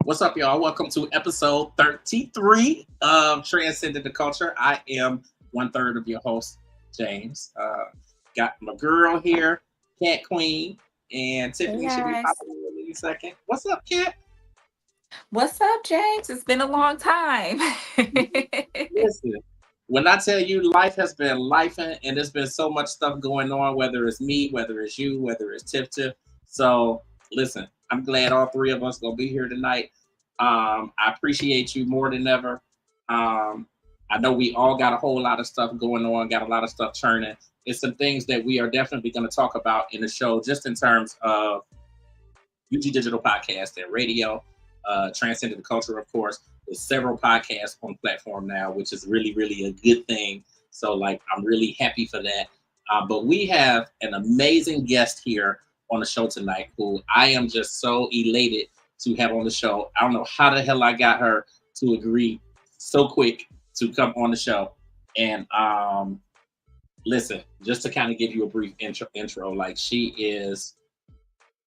What's up, y'all? Welcome to episode 33 of Transcending the Culture. I am 1/3 of your host, James. Got my girl here, Cat Kwueen, and Tiffany should be popping in any second. What's up, Cat? What's up, James? It's been a long time. Listen, when I tell you life has been lifing and there's been so much stuff going on, whether it's me, whether it's you, whether it's Tiff. So listen, I'm glad all three of us gonna be here tonight. I appreciate you more than ever. I know we all got a whole lot of stuff going on, got a lot of stuff churning. It's some things that we are definitely going to talk about in the show, just in terms of UG Digital Podcast and radio, Transcending the Culture, of course. There's several podcasts on platform now, which is really, really a good thing. So, I'm really happy for that. But we have an amazing guest here on the show tonight, who I am just so elated to have on the show. I don't know how the hell I got her to agree so quick to come on the show. And listen, just to kind of give you a brief intro, like she is,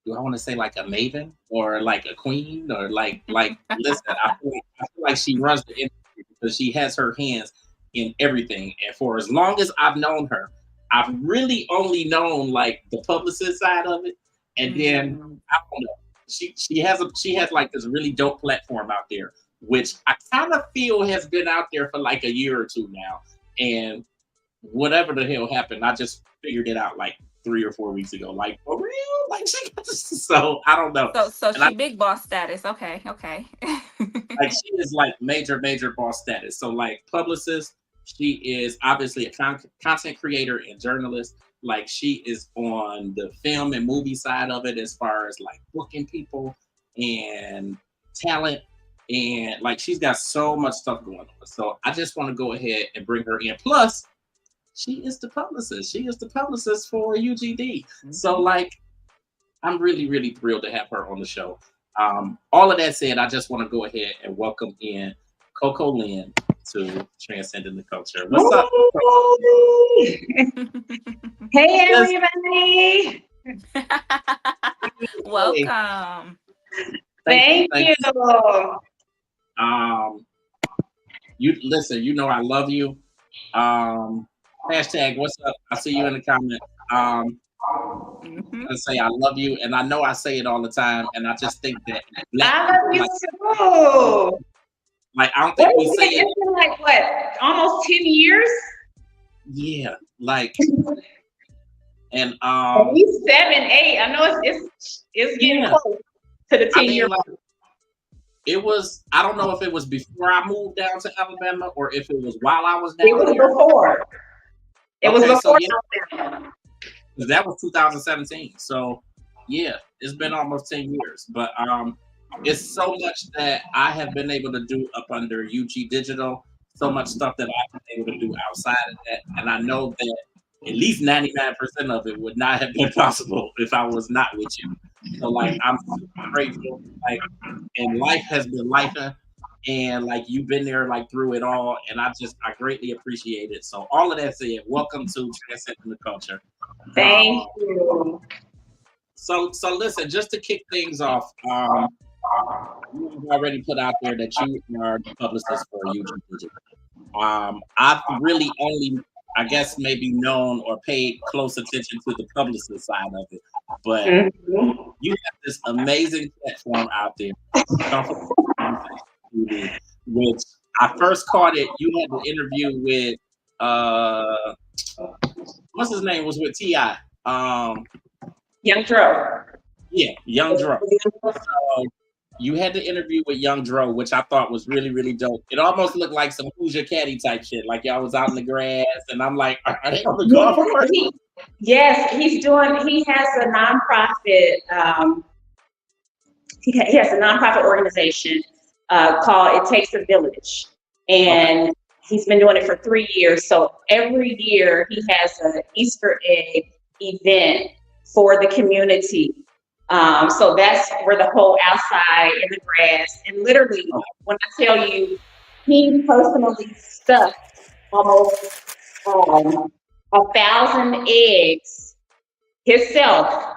do I want to say like a maven or like a queen or like listen, I feel like she runs the industry because she has her hands in everything. And for as long as I've known her, I've really only known like the publicist side of it. And then I don't know. She has like this really dope platform out there, which I kind of feel has been out there for like a year or two now. And whatever the hell happened, I just figured it out like 3 or 4 weeks ago. Like, for real? Like she got this, so I don't know. So she big boss status. Okay. Like she is like major boss status. So like publicist, she is obviously a content creator and journalist. Like she is on the film and movie side of it as far as like booking people and talent, and like she's got so much stuff going on. So I just want to go ahead and bring her in. Plus, she is the publicist. She is the publicist for UGD. So like I'm really, really thrilled to have her on the show. All of that said, I just want to go ahead and welcome in Coko Lynn to Transcending the Culture. What's up? Hey, everybody. Welcome. Thank you. You listen, you know I love you. Hashtag what's up? I see you in the comment. I'm gonna say I love you, and I know I say it all the time, and I just think that I love you too. Like I don't think we say it. It's been like what, almost 10 years? Yeah, like and at least 7, 8. I know it's getting close to the 10-year mark. It was, I don't know if it was before I moved down to Alabama or if it was while I was down there. It was there. before. It was before Alabama. That was 2017. So yeah, it's been almost 10 years. But it's so much that I have been able to do up under UG Digital, so much stuff that I've been able to do outside of that. And I know that at least 99% of it would not have been possible if I was not with you. So like I'm super grateful. Like, and life has been lifing, and like you've been there like through it all, and I greatly appreciate it. So all of that said, welcome to Transcending the Culture. Thank you. So listen, just to kick things off, you've already put out there that you are the publicist for UG Digital. I've really only, I guess, maybe known or paid close attention to the publicist side of it, but you have this amazing platform out there, which I first caught it. You had an interview with what's his name, was with T.I. Young Dro. Yeah, Young Dro. So you had the interview with Young Dro, which I thought was really, really dope. It almost looked like some Who's Your Caddy type shit. Like y'all was out in the grass, and I'm like, are they on the golf course? Yes, he has a nonprofit. he has a nonprofit organization called It Takes a Village. And he's been doing it for 3 years. So every year he has an Easter egg event for the community. So that's where the whole outside in the grass, and literally when I tell you, he personally stuffed almost 1,000 eggs himself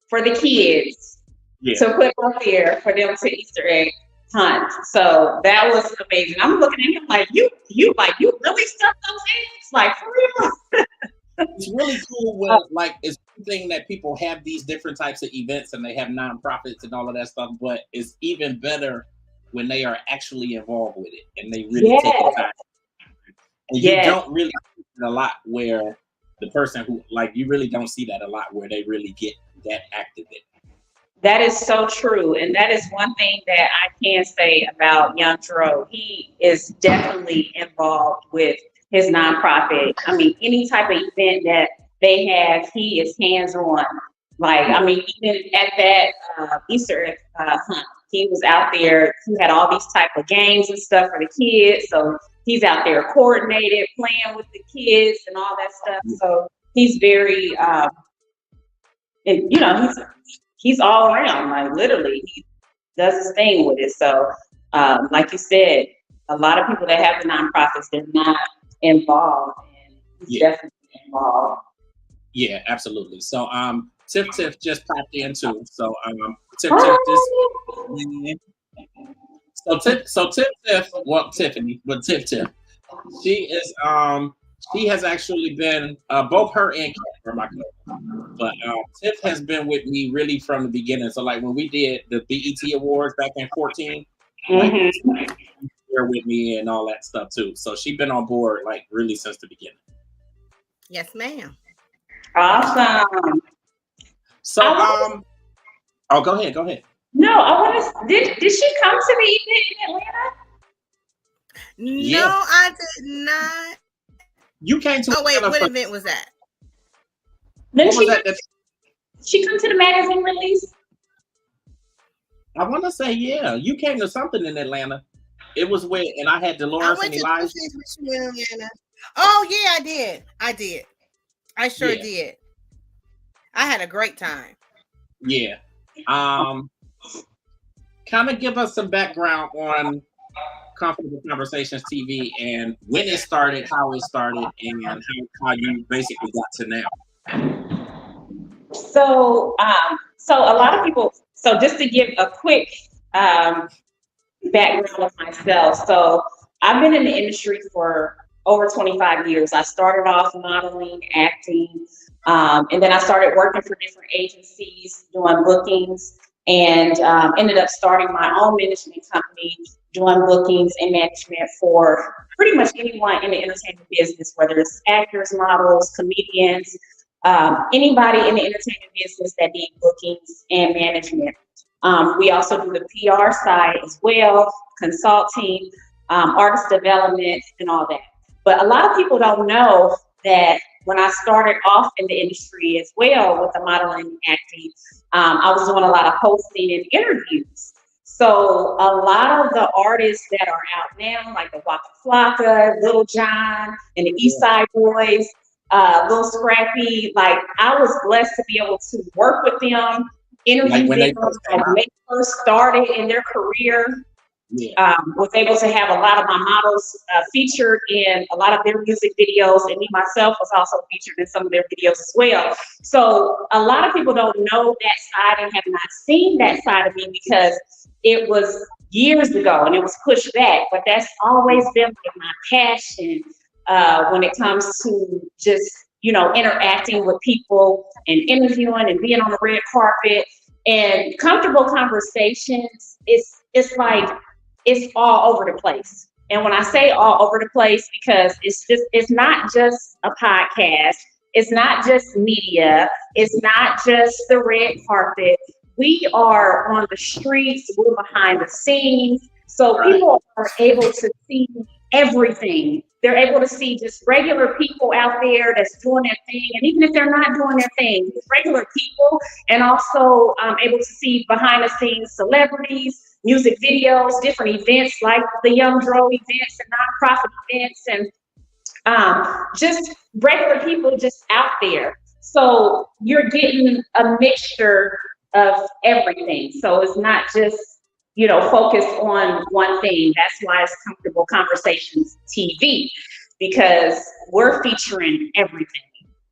for the kids to put out there for them to Easter egg hunt. So that was amazing. I'm looking at him like, you really stuffed those eggs? Like, for real? It's really cool when, like, it's one thing that people have these different types of events and they have nonprofits and all of that stuff, but it's even better when they are actually involved with it and they really take the time. And you don't really see it a lot where the person who, like, you really don't see that a lot where they really get that active in it. That is so true. And that is one thing that I can say about Young Dro. He is definitely involved with his nonprofit. I mean, any type of event that they have, he is hands-on. Like, I mean, even at that Easter egg hunt, he was out there. He had all these type of games and stuff for the kids. So he's out there coordinated, playing with the kids and all that stuff. So he's very, and you know, he's all around. Like, literally, he does his thing with it. So, like you said, a lot of people that have the nonprofits, they're not involved, and he's definitely involved. Yeah, absolutely. So Tiff just popped in too. So Tiffany, but Tiff, she is she has actually been both her and Kat are my cousin. But Tiff has been with me really from the beginning. So like when we did the BET Awards back in 2014, like, there with me and all that stuff too. So she's been on board like really since the beginning. Yes, ma'am. Awesome. So oh, go ahead. No, I want to. Did she come to the event in Atlanta? No, I did not. You came to. Oh wait, what event was that? Then she come to the magazine release. I want to say you came to something in Atlanta. It was where, and I had Dolores and Elijah. Oh yeah, I did. I sure did. I had a great time. Yeah. Kind of give us some background on Comfortable Conversations TV and when it started, how it started, and how you basically got to now. So a lot of people. So just to give a quick background of myself. So I've been in the industry for over 25 years. I started off modeling, acting, and then I started working for different agencies, doing bookings, and ended up starting my own management company, doing bookings and management for pretty much anyone in the entertainment business, whether it's actors, models, comedians, anybody in the entertainment business that need bookings and management. We also do the PR side as well, consulting, artist development, and all that. But a lot of people don't know that when I started off in the industry as well with the modeling and acting, I was doing a lot of hosting and interviews. So a lot of the artists that are out now, like the Waka Flocka, Little John, and the East Side Boys, Lil Scrappy, like I was blessed to be able to work with them, interview them when they first started in their career. Was able to have a lot of my models featured in a lot of their music videos, and me myself was also featured in some of their videos as well. So a lot of people don't know that side and have not seen that side of me because it was years ago and it was pushed back, but that's always been like my passion when it comes to just, you know, interacting with people and interviewing and being on the red carpet. And Comfortable Conversations, it's like, it's all over the place. And when I say all over the place, because it's not just a podcast, it's not just media, it's not just the red carpet. We are on the streets, we're behind the scenes. So people are able to see everything. They're able to see just regular people out there that's doing their thing. And even if they're not doing their thing, just regular people, and also able to see behind the scenes celebrities, music videos, different events like the Young Dro events and nonprofit events, and just regular people just out there. So you're getting a mixture of everything. So it's not just, you know, focused on one thing. That's why it's Comfortable Conversations TV, because we're featuring everything.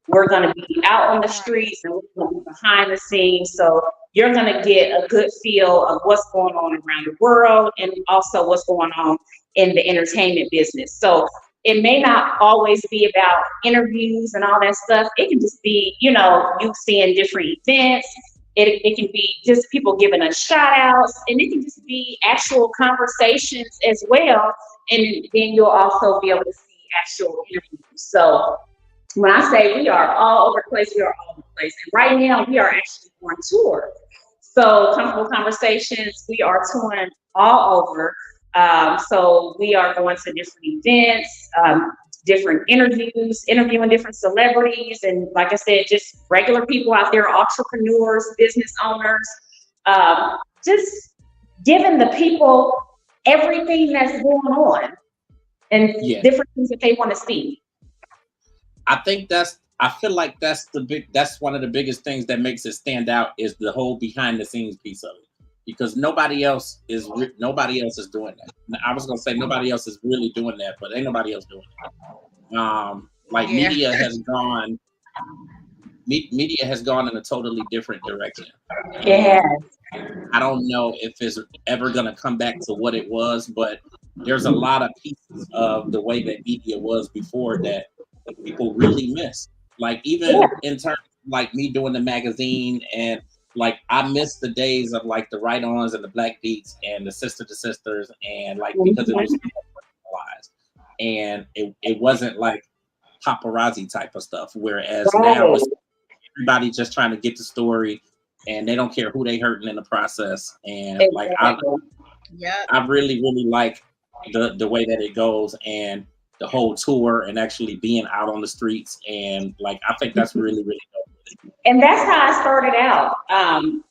We're going to be out on the streets and we're going to be behind the scenes. So you're going to get a good feel of what's going on around the world and also what's going on in the entertainment business. So it may not always be about interviews and all that stuff. It can just be, you know, you seeing different events. It can be just people giving us shout outs, and it can just be actual conversations as well. And then you'll also be able to see actual interviews. So when I say we are all over the place, we are all over the place. And right now we are actually on tour. So Comfortable Conversations, we are touring all over. So we are going to different events, different interviews, interviewing different celebrities, and like I said, just regular people out there, entrepreneurs, business owners, just giving the people everything that's going on and different things that they want to see. I feel like that's one of the biggest things that makes it stand out, is the whole behind the scenes piece of it. Because nobody else is doing that. I was gonna say nobody else is really doing that, but ain't nobody else doing it. Media has gone in a totally different direction. Yeah. I don't know if it's ever gonna come back to what it was, but there's a lot of pieces of the way that media was before that people really miss. Like even in terms of like me doing the magazine, and like I miss the days of like the Right Ons and the Black Beats and the Sister to Sisters, and like because it was personalized and it wasn't like paparazzi type of stuff. Whereas now it's everybody just trying to get the story, and they don't care who they hurting in the process. And like I really like the way that it goes, and the whole tour, and actually being out on the streets, and like I think that's really dope. And that's how I started out.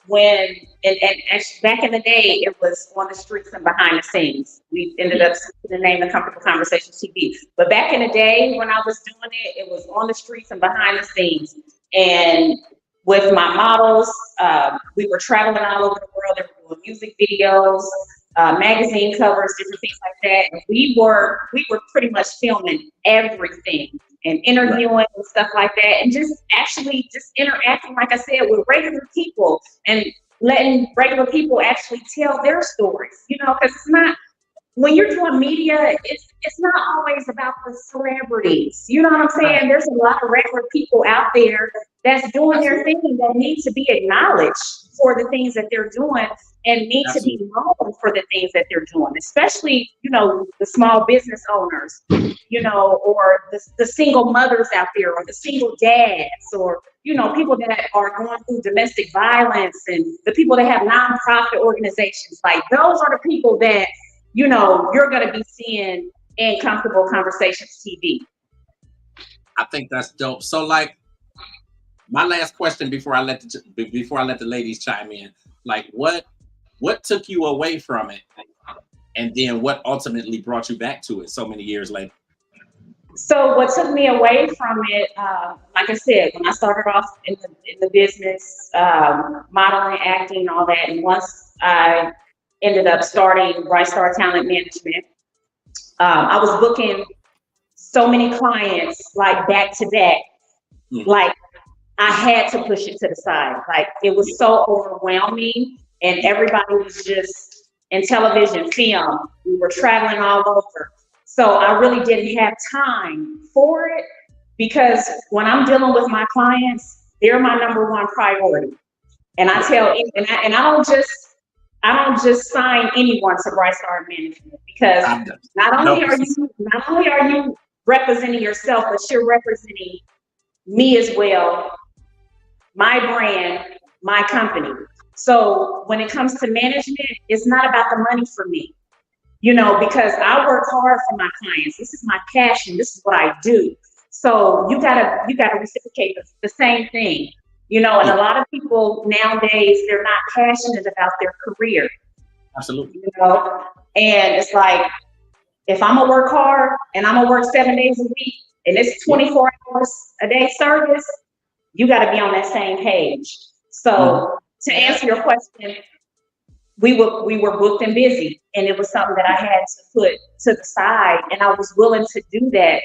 When actually back in the day, it was on the streets and behind the scenes. We ended up the name of Comfortable Conversations TV. But back in the day when I was doing it, it was on the streets and behind the scenes. And with my models, we were traveling all over the world. They were doing music videos, magazine covers, different things like that. And we were pretty much filming everything and interviewing and stuff like that, and just interacting, like I said, with regular people and letting regular people actually tell their stories, you know, because it's not, when you're doing media, it's not always about the celebrities, you know what I'm saying? There's a lot of regular people out there that's doing their thing that need to be acknowledged for the things that they're doing, and need to be known for the things that they're doing, especially, you know, the small business owners, you know, or the single mothers out there, or the single dads, or, you know, people that are going through domestic violence, and the people that have nonprofit organizations. Like, those are the people that, you know, you're going to be seeing in Comfortable Conversations TV. I think that's dope. So like, my last question before I let the ladies chime in, like what took you away from it, and then what ultimately brought you back to it so many years later? So what took me away from it, like I said, when I started off in the business, modeling, acting, all that, and once I ended up starting Bright Star Talent Management, I was booking so many clients like back to back, like I had to push it to the side. Like, it was so overwhelming, and everybody was just in television, film. We were traveling all over. So I really didn't have time for it, because when I'm dealing with my clients, they're my number one priority. And I tell, and I don't just sign anyone to Bright Star Management, because not only are you representing yourself, but you're representing me as well, my brand, my company. So when it comes to management, it's not about the money for me. because I work hard for my clients. This is my passion. This is what I do. So you gotta reciprocate the same thing, and a lot of people nowadays, they're not passionate about their career. Absolutely. And it's like, if I'm gonna work hard and I'm gonna work 7 days a week and it's 24 hours a day service, you got to be on that same page. So to answer your question, we were booked and busy, and it was something that I had to put to the side, and I was willing to do that,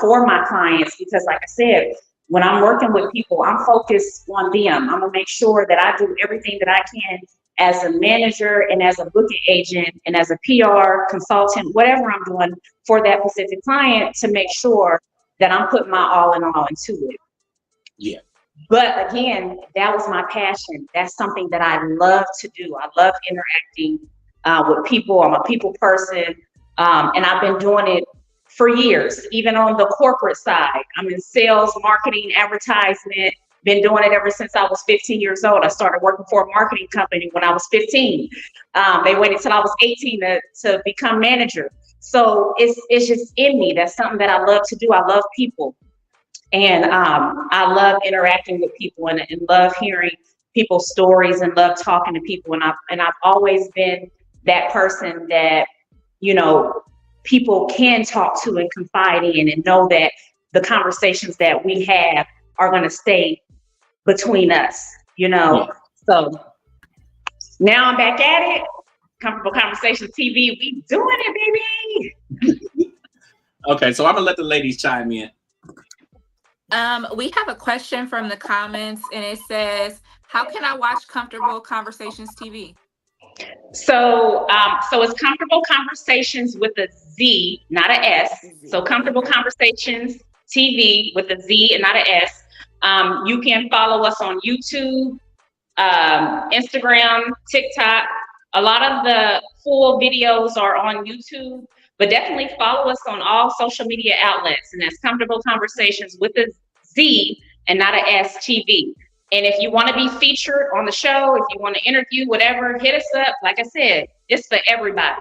for my clients, because like I said, when I'm working with people, I'm focused on them. I'm gonna make sure that I do everything that I can as a manager and as a booking agent and as a PR consultant, whatever I'm doing for that specific client, to make sure that I'm putting my all in all into it. Yeah. But again, that was my passion. That's something that I love to do. I love interacting with people. I'm a people person. And I've been doing it for years, even on the corporate side. I'm in sales, marketing, advertisement. Been doing it ever since I was 15 years old. I started working for a marketing company when I was 15. They waited till I was 18 to become manager. So it's just in me. That's something that I love to do. I love people. And I love interacting with people and love hearing people's stories and love talking to people. And I've always been that person that, people can talk to and confide in, and know that the conversations that we have are going to stay between us, Yeah. So now I'm back at it. Comfortable Conversations TV. We doing it, baby. Okay, so I'm gonna let the ladies chime in. We have a question from the comments, and it says, how can I watch Comfortable Conversations TV? So it's Comfortable Conversations with a Z, not a S. So Comfortable Conversations TV with a Z and not a S. You can follow us on YouTube, Instagram, TikTok. A lot of the full videos are on YouTube, but definitely follow us on all social media outlets. And that's Comfortable Conversations with a Z and not a S TV. And if you want to be featured on the show, if you want to interview, whatever, hit us up. Like I said, it's for everybody.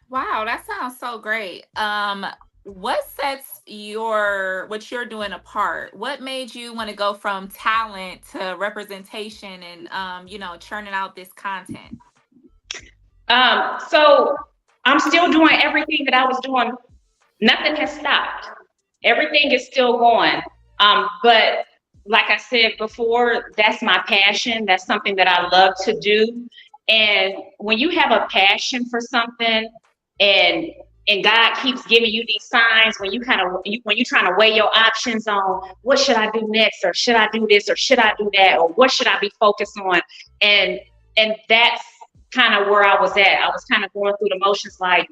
Wow, that sounds so great. What sets what you're doing apart? What made you want to go from talent to representation and churning out this content? So I'm still doing everything that I was doing. Nothing has stopped. Everything is still going. But like I said before, that's my passion. That's something that I love to do. And when you have a passion for something, and God keeps giving you these signs, when you're trying to weigh your options on what should I do next, or should I do this, or should I do that, or what should I be focused on, and that's kind of where I was at. I was kind of going through the motions, like,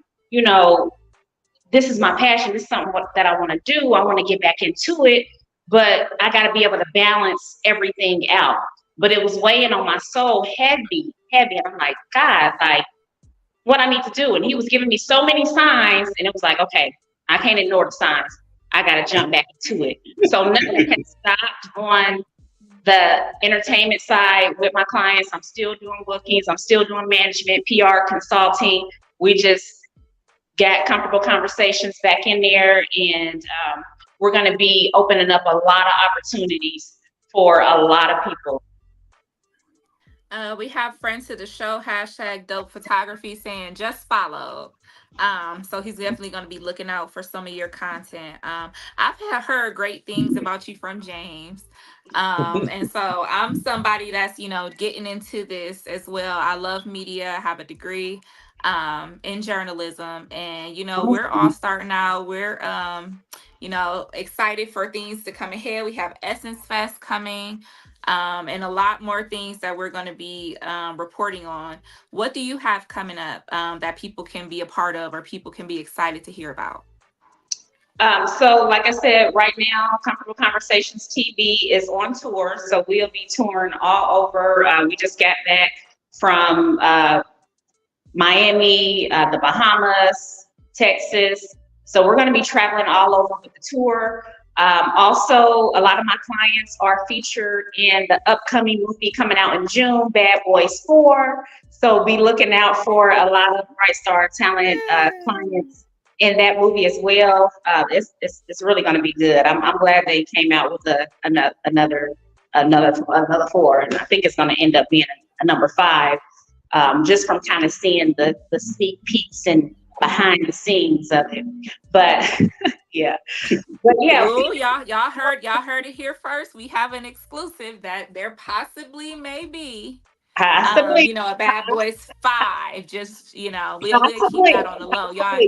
this is my passion. This is something that I want to do. I want to get back into it, but I got to be able to balance everything out. But it was weighing on my soul heavy. And I'm like, God, like, what I need to do. And he was giving me so many signs, and it was like, okay, I can't ignore the signs. I got to jump back into it. So nothing has stopped on the entertainment side with my clients. I'm still doing bookings. I'm still doing management, PR, consulting. We just got Comfortable Conversations back in there, and we're going to be opening up a lot of opportunities for a lot of people. We have friends to the show, #DopePhotography, saying just follow. So he's definitely going to be looking out for some of your content. I've heard great things about you from James. And so I'm somebody that's, getting into this as well. I love media. I have a degree in journalism, and, we're all starting out. We're, excited for things to come ahead. We have Essence Fest coming. And a lot more things that we're going to be reporting on. What do you have coming up that people can be a part of, or people can be excited to hear about? So like I said, right now, Comfortable Conversations TV is on tour. So we'll be touring all over. We just got back from Miami, the Bahamas, Texas. So we're going to be traveling all over with the tour. Also, a lot of my clients are featured in the upcoming movie coming out in June, Bad Boys 4. So be looking out for a lot of Bright Star talent clients in that movie as well. It's really going to be good. I'm glad they came out with another 4, and I think it's going to end up being a number 5. Just from kind of seeing the sneak peeks and behind the scenes of it, but yeah. But yeah, ooh, y'all heard it here first. We have an exclusive that there possibly may be, possibly, a Bad Boys 5. Just we'll keep that on the low. Y'all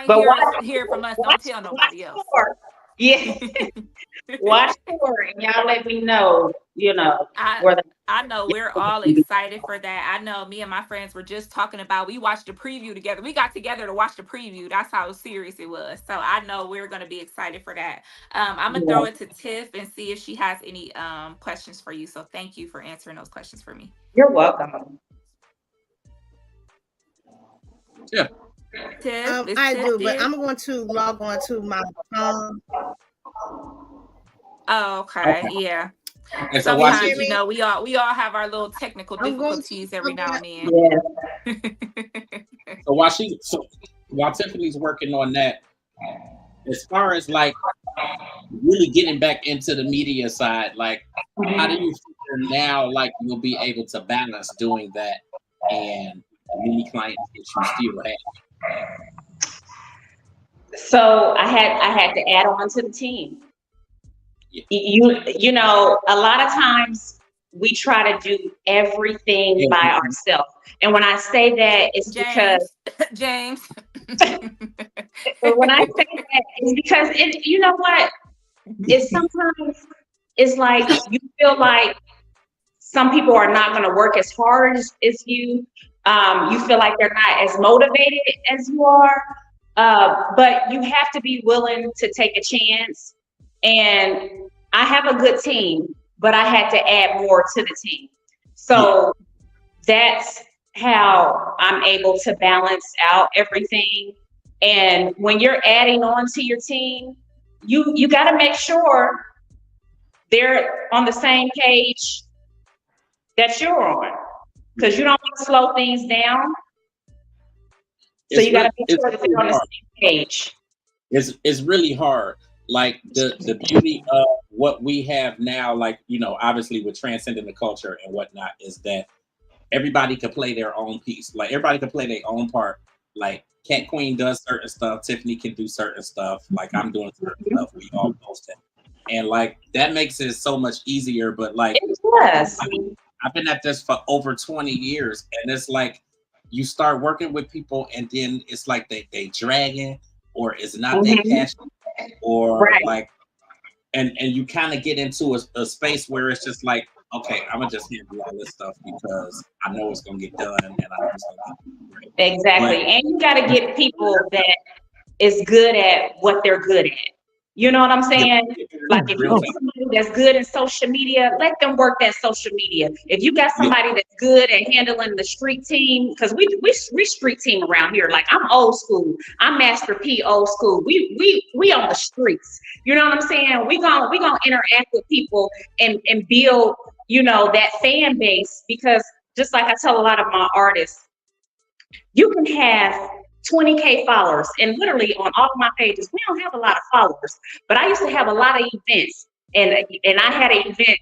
ain't hear from us. Don't tell nobody else. Yeah. Watch for it, and y'all let me know. I know we're all excited for that. I know me and my friends were just talking about. We watched the preview together. We got together to watch the preview. That's how serious it was. So I know we're going to be excited for that. I'm gonna throw it to Tiff and see if she has any questions for you. So thank you for answering those questions for me. You're welcome. Yeah. Tiff, I do, but I'm going to log on to my phone. Oh, okay. Yeah. And so sometimes we all have our little technical difficulties every now and then. Yeah. So while Tiffany's working on that, as far as like really getting back into the media side, like how do you feel now like you'll be able to balance doing that and the many clients that you still have? So I had to add on to the team. You know, a lot of times we try to do everything by ourselves. And when I say that, it's because James. when I say that, it's because you know what? Sometimes it's like you feel like some people are not going to work as hard as you. You feel like they're not as motivated as you are. But you have to be willing to take a chance. And I have a good team, but I had to add more to the team. So that's how I'm able to balance out everything. And when you're adding on to your team, you got to make sure they're on the same page that you're on, because you don't want to slow things down. So you got to make sure that they're on the same page. It's really hard. Like the beauty of what we have now, like, obviously with transcending the culture and whatnot, is that everybody can play their own piece. Like everybody can play their own part. Like Kwueen does certain stuff, Tiffany can do certain stuff, like I'm doing certain stuff, we all post it. And like that makes it so much easier. But like I've been at this for over 20 years, and it's like you start working with people and then it's like they dragging, or it's not that passion, or like and you kind of get into a space where it's just like, okay, I'm gonna just handle all this stuff because I know it's gonna get done, and I know it's gonna get great. Exactly. And you got to get people that is good at what they're good at. You know what I'm saying? Like if you have somebody that's good in social media, let them work that social media. If you got somebody that's good at handling the street team, because we street team around here. Like I'm old school. I'm Master P old school. We on the streets. You know what I'm saying? We gonna interact with people and build, that fan base, because just like I tell a lot of my artists, you can have 20K followers, and literally on all of my pages, we don't have a lot of followers, but I used to have a lot of events, and I had an event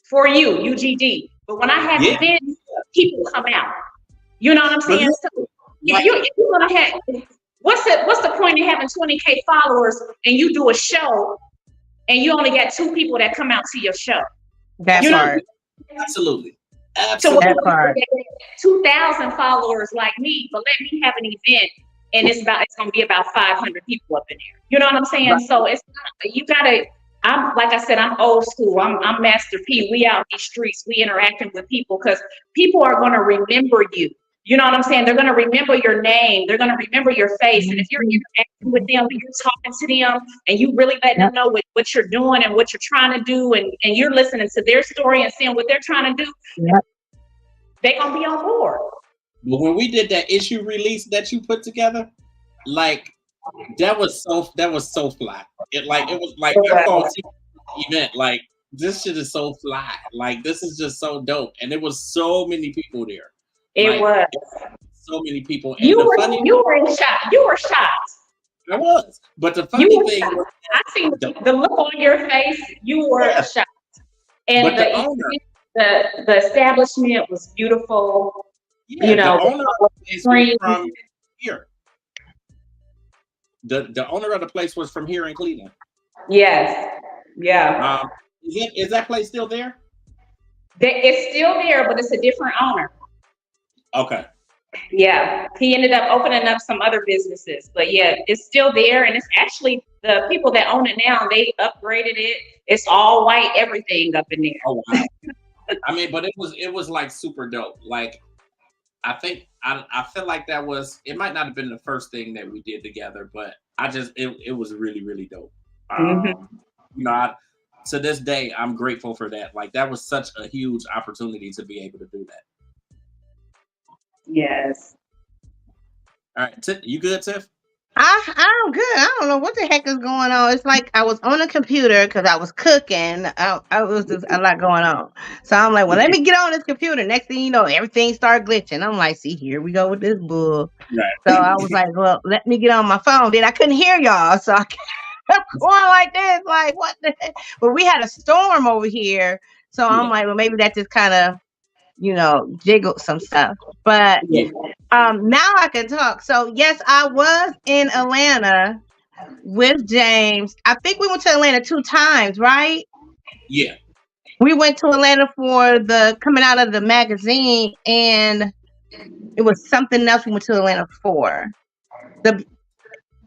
for you, UGD. But when I have events, people come out. You know what I'm saying? So if you want to have, what's the point of having 20K followers and you do a show and you only got 2 people that come out to your show? That's hard. Absolutely. So 2,000 followers like me, but let me have an event and it's going to be about 500 people up in there. You know what I'm saying? Right. So it's not, you got to, like I said, I'm old school. I'm Master P. We out in these streets, we interacting with people, because people are going to remember you. You know what I'm saying? They're going to remember your name. They're going to remember your face. And if you're interacting with them, and you're talking to them, and you really let them know what you're doing and what you're trying to do, and you're listening to their story and seeing what they're trying to do, they're going to be on board. But when we did that issue release that you put together, like that was so fly. It was like I thought event like this shit is so fly. Like this is just so dope, and there was so many people there. It was so many people, and you were in shock. You were shocked. I was, but the funny thing was, I see the look on your face. You were shocked, and the establishment was beautiful. Yeah, you know, the owner of the place was from here. The owner of the place was from here in Cleveland. Yes. Yeah. Is that place still there? It's still there, but it's a different owner. Okay. Yeah, he ended up opening up some other businesses, but yeah, it's still there, and it's actually the people that own it now. They upgraded it. It's all white, everything up in there. Oh wow! I mean, but it was like super dope. Like, I think I feel like that was. It might not have been the first thing that we did together, but it was really really dope. You know, to this day, I'm grateful for that. Like, that was such a huge opportunity to be able to do that. Yes. All right, you good, Tiff? I'm good. I don't know what the heck is going on. It's like I was on a computer because I was cooking. I was just a lot going on. So I'm like, well, let me get on this computer. Next thing you know, everything started glitching. I'm like, see, here we go with this bull. Right. So I was like, well, let me get on my phone. Then I couldn't hear y'all. So I kept going like this, like, what the heck? But we had a storm over here. So I'm like, well, maybe that just kind of, jiggled some stuff. But now I can talk. So yes, I was in Atlanta with James. I think we went to Atlanta 2 times, right? Yeah. We went to Atlanta for the coming out of the magazine, and it was something else we went to Atlanta for.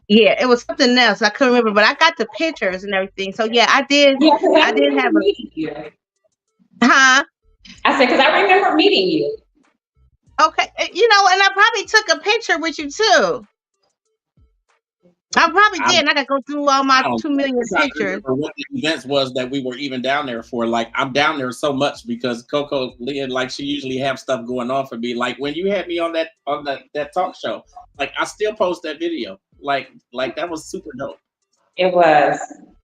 It was something else. I couldn't remember, but I got the pictures and everything. So yeah, I did. Yeah, I did have a. Huh? I said, because I remember meeting you. Okay, and I probably took a picture with you too. I probably did. And I gotta go through all my 2 million pictures. What the events was that we were even down there for? Like, I'm down there so much because Coko, Lynn, like, she usually have stuff going on for me. Like, when you had me on that talk show, like, I still post that video. Like that was super dope. It was.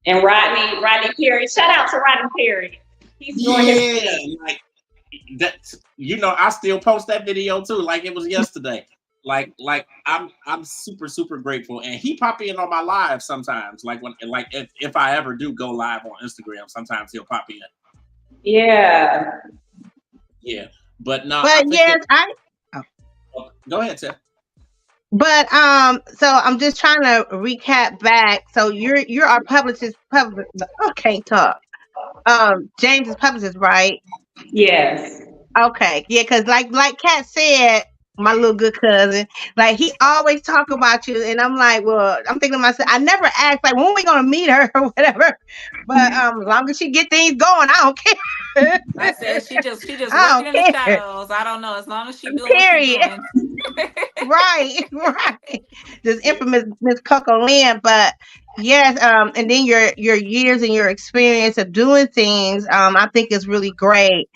And Rodney Perry. Shout out to Rodney Perry. He's doing his thing. Like that. I still post that video too. Like it was yesterday. Like I'm super super grateful, and he pop in on my live sometimes. Like if I ever do go live on Instagram, sometimes he'll pop in. Yeah. Yeah, but no. But go ahead, Tiff. But so I'm just trying to recap back. So you're our publicist. I can't talk. James is publicist, right? Yes. Okay. Yeah, because like Kat said, my little good cousin, like he always talk about you, and I'm like, well, I'm thinking to myself, I never asked like when we gonna meet her or whatever. But as long as she get things going, I don't care. I said she just working in the shadows. I don't know, as long as she doing what she's doing. Right. This infamous Miss Coko Lynn, but yes, and then your years and your experience of doing things, I think is really great.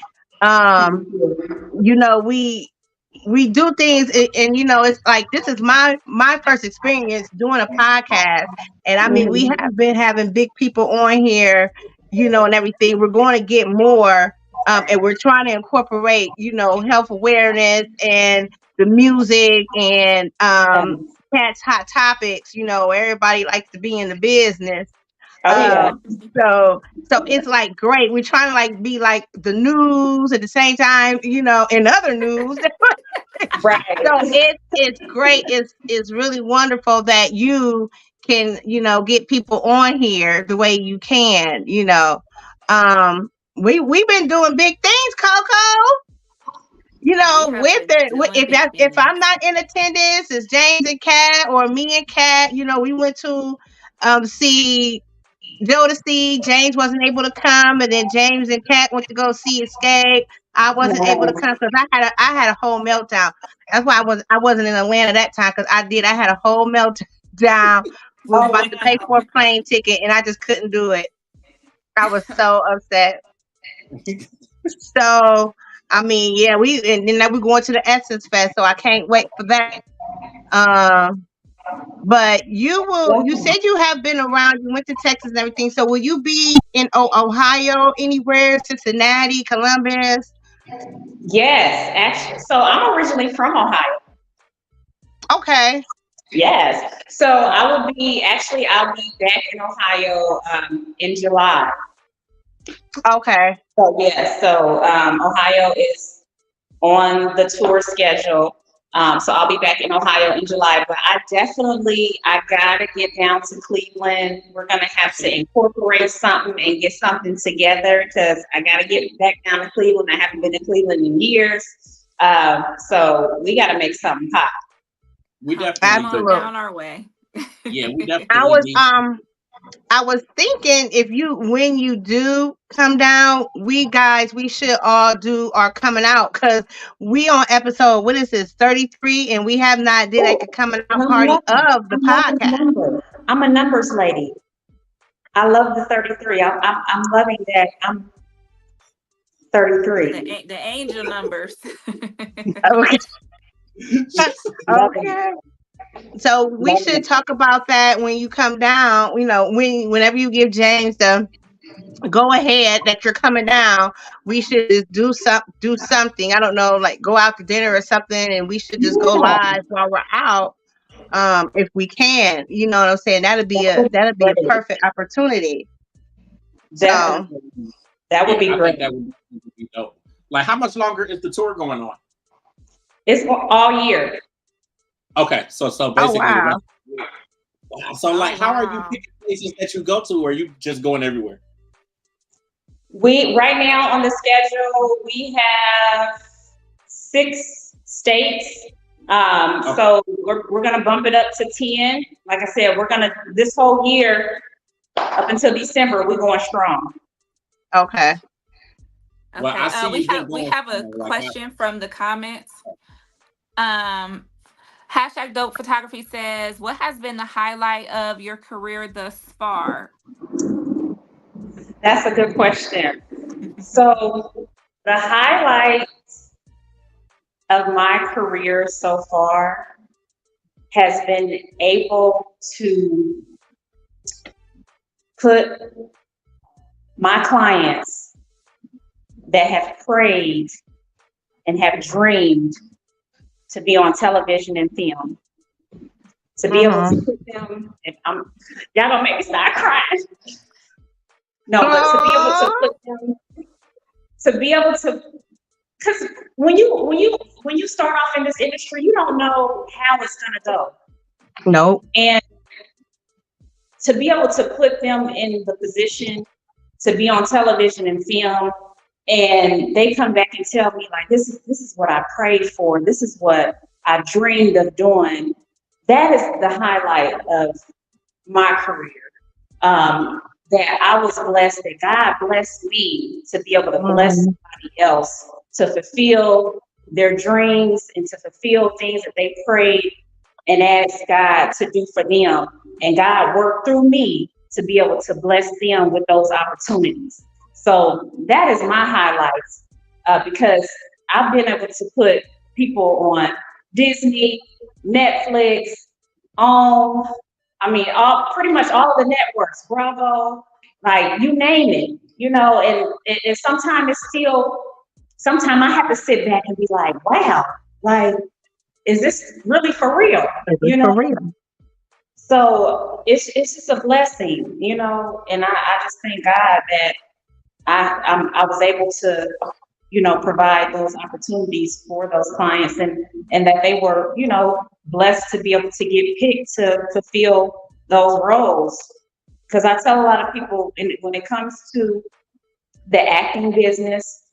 We do things, and it's like this is my first experience doing a podcast, and I mean we have been having big people on here, and everything. We're going to get more, and we're trying to incorporate, health awareness and the music and Cat's hot topics. Everybody likes to be in the business. So it's like great. We're trying to like be like the news at the same time, in other news. Right. So it's great. It's really wonderful that you can, get people on here the way you can, we've been doing big things, Coko. If I'm not in attendance, it's James and Kat or me and Kat. We went to see Jodeci. James wasn't able to come, and then James and Kat went to go see Escape. I wasn't able to come because I had a whole meltdown. That's why I wasn't in Atlanta that time, because I had a whole meltdown. Was about to pay for a plane ticket, and I just couldn't do it. I was so upset. So I mean, yeah, and then we're going to the Essence Fest, so I can't wait for that. But you said you have been around, you went to Texas and everything. So will you be in Ohio, anywhere, Cincinnati, Columbus? Yes, actually. So I'm originally from Ohio. Okay. Yes. So I'll be back in Ohio in July. Okay. So yeah, so Ohio is on the tour schedule. So I'll be back in Ohio in July, but I gotta get down to Cleveland. We're gonna have to incorporate something and get something together because I gotta get back down to Cleveland. I haven't been to Cleveland in years. So we gotta make something pop. We Come definitely on do. down our way. Yeah, we I definitely was need. I was thinking when you do come down, we should all do our coming out because we on episode, what is this, 33, and we have not did like a coming out party of the I love the podcast. numbers. I'm a numbers lady. I love the 33. I'm loving that. I'm 33. The angel numbers. Okay. Okay. So we should talk about that when you come down. You know, whenever you give James the go ahead that you're coming down, we should just do something. I don't know, like go out to dinner or something, and we should just go Yeah, live while we're out. If we can, you know what I'm saying? That'd be that would be a great. perfect opportunity. So Definitely. That would be I great. think that would be dope. Like, how much longer is the tour going on? It's all year. Okay, so oh basically, wow. wow. So like, how are you Wow. picking places that you go to, or are you just going everywhere? We right now on the schedule we have 6 states. Okay. So we're gonna bump it up to 10. Like I said, we're gonna this whole year up until December we're going strong. Okay. Well, I see We you've been we going. have a Like, question from the comments. Hashtag Dope Photography says, "What has been the highlight of your career thus far?" That's a good question. So the highlight of my career so far has been able to put my clients that have prayed and have dreamed to be on television and film, to be able to put them, y'all don't make me start crying. No, but to be able to put them, to be able to, because when you start off in this industry, you don't know how it's gonna go. Nope. And to be able to put them in the position to be on television and film, and they come back and tell me like, this is what I prayed for, this is what I dreamed of doing. That is the highlight of my career. That I was blessed, that God blessed me to be able to bless somebody else to fulfill their dreams and to fulfill things that they prayed and asked God to do for them. And God worked through me to be able to bless them with those opportunities. So that is my highlights, because I've been able to put people on Disney, Netflix, pretty much all the networks, Bravo, like you name it, and sometimes sometimes I have to sit back and be like, wow, like, is this really for real? For real. So it's just a blessing, and I just thank God that I was able to, provide those opportunities for those clients and that they were, blessed to be able to get picked to fulfill those roles. Because I tell a lot of people when it comes to the acting business,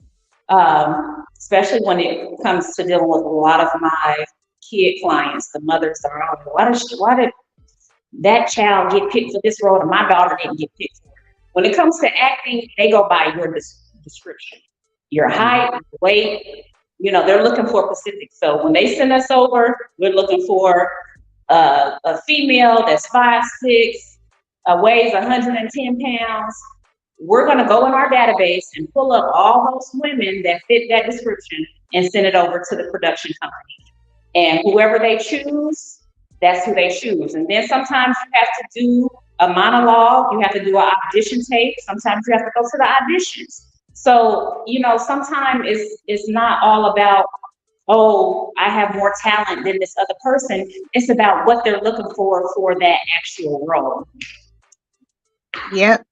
especially when it comes to dealing with a lot of my kid clients, the mothers are all, why did that child get picked for this role and my daughter didn't get picked for it? When it comes to acting, they go by your description, your height, weight. They're looking for specifics. So when they send us over, we're looking for a female that's 5'6", weighs 110 pounds. We're going to go in our database and pull up all those women that fit that description and send it over to the production company. And whoever they choose, that's who they choose. And then sometimes you have to do a monologue, you have to do an audition tape, sometimes you have to go to the auditions. So, sometimes it's not all about, oh, I have more talent than this other person. It's about what they're looking for that actual role. Yep.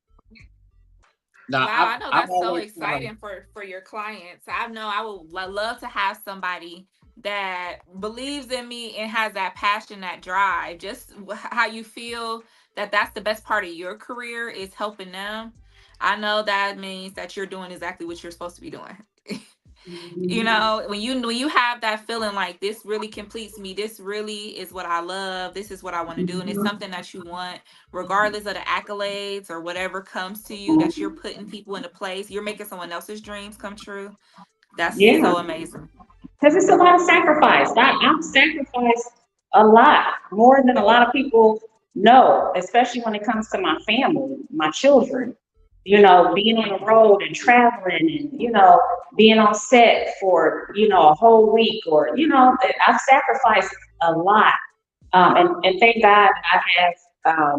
Now, Wow, I know I've that's so always exciting for your clients. I know I would love to have somebody that believes in me and has that passion, that drive. Just how you feel that that's the best part of your career is helping them. I know that means that you're doing exactly what you're supposed to be doing. When you have that feeling like this really completes me, this really is what I love, this is what I want to do, and it's something that you want regardless of the accolades or whatever comes to you, that you're putting people into place, you're making someone else's dreams come true. That's Yeah, so amazing. because it's a lot of sacrifice. I've sacrificed a lot, more than a lot of people know, especially when it comes to my family, my children. Being on the road and traveling and, being on set for, a whole week, or, I've sacrificed a lot. And thank God I have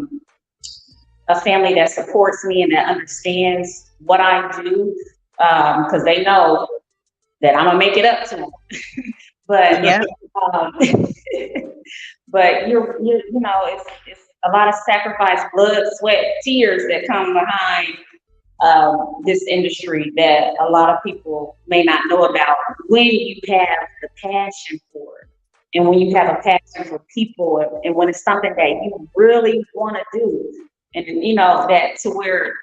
a family that supports me and that understands what I do, because they know that I'm gonna make it up to them. But Yeah. um, but it's a lot of sacrifice, blood, sweat, tears that come behind this industry that a lot of people may not know about, when you have the passion for it, and when you have a passion for people, and when it's something that you really want to do, and that to where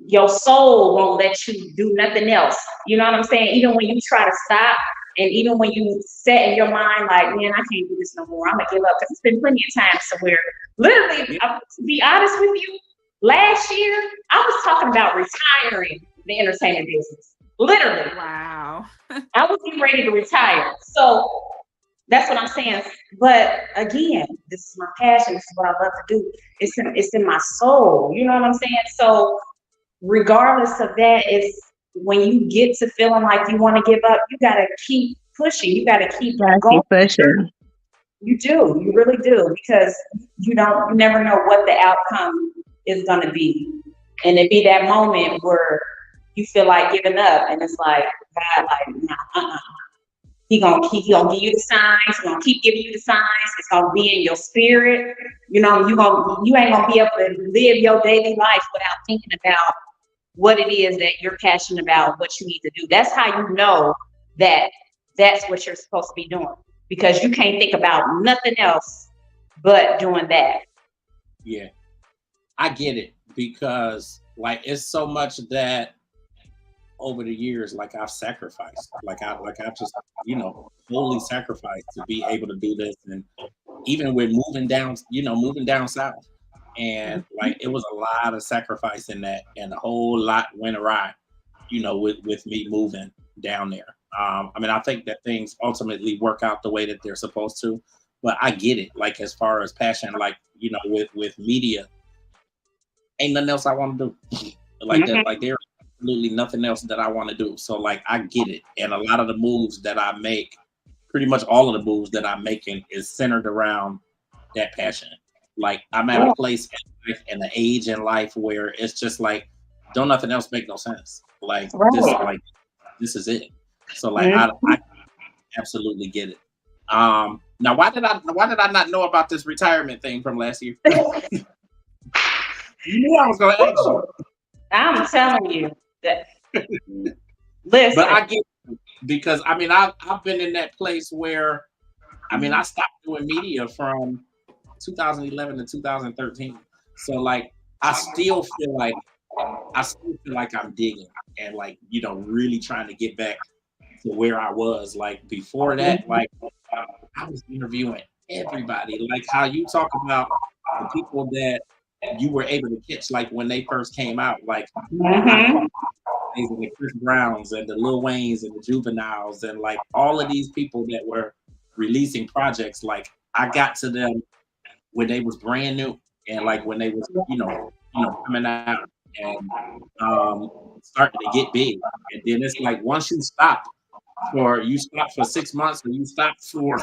your soul won't let you do nothing else. You know what I'm saying? Even when you try to stop, and even when you set in your mind like, man, I can't do this no more, I'm gonna give up. Because it's been plenty of times to where, literally, to be honest with you, last year I was talking about retiring the entertainment business. Literally, Wow. I was getting ready to retire. So that's what I'm saying. But again, this is my passion. This is what I love to do. It's in my soul. You know what I'm saying? So regardless of that, it's when you get to feeling like you want to give up, you gotta keep pushing. You gotta keep Gotta going. keep pushing. You do. You really do, because you never know what the outcome is gonna be, and it be that moment where you feel like giving up, and it's like, God, like, nah, He gonna give you the signs. He's gonna keep giving you the signs. It's gonna be in your spirit. You ain't gonna be able to live your daily life without thinking about what it is that you're passionate about, what you need to do. That's how you know that that's what you're supposed to be doing, because you can't think about nothing else but doing that. Yeah, I get it, because like it's so much that over the years, like I've sacrificed, like I've just wholly sacrificed to be able to do this, and even with moving down south, and like it was a lot of sacrifice in that, and a whole lot went awry, with me moving down there. I mean, I think that things ultimately work out the way that they're supposed to, but I get it. Like as far as passion, like with media, ain't nothing else I want to do like that. Like there's absolutely nothing else that I want to do. So like I get it, and a lot of the moves that I make, pretty much all of the moves that I'm making, is centered around that passion. Like I'm at a place in life and an age in life where it's just like, don't nothing else make no sense. Like this is it. So like I absolutely get it. Now why did I not know about this retirement thing from last year? You knew I was gonna ask you. I'm telling you that. Listen, but I get it, because I mean I've been in that place where I stopped doing media from 2011 to 2013. So like I still feel like I'm digging, and like really trying to get back to where I was like before that. Like I was interviewing everybody, like how you talk about the people that you were able to catch like when they first came out, like the Chris Browns and the Lil Waynes and the Juveniles, and like all of these people that were releasing projects. Like I got to them when they was brand new, and like when they was coming out and starting to get big. And then it's like once you stop for 6 months, or you stop for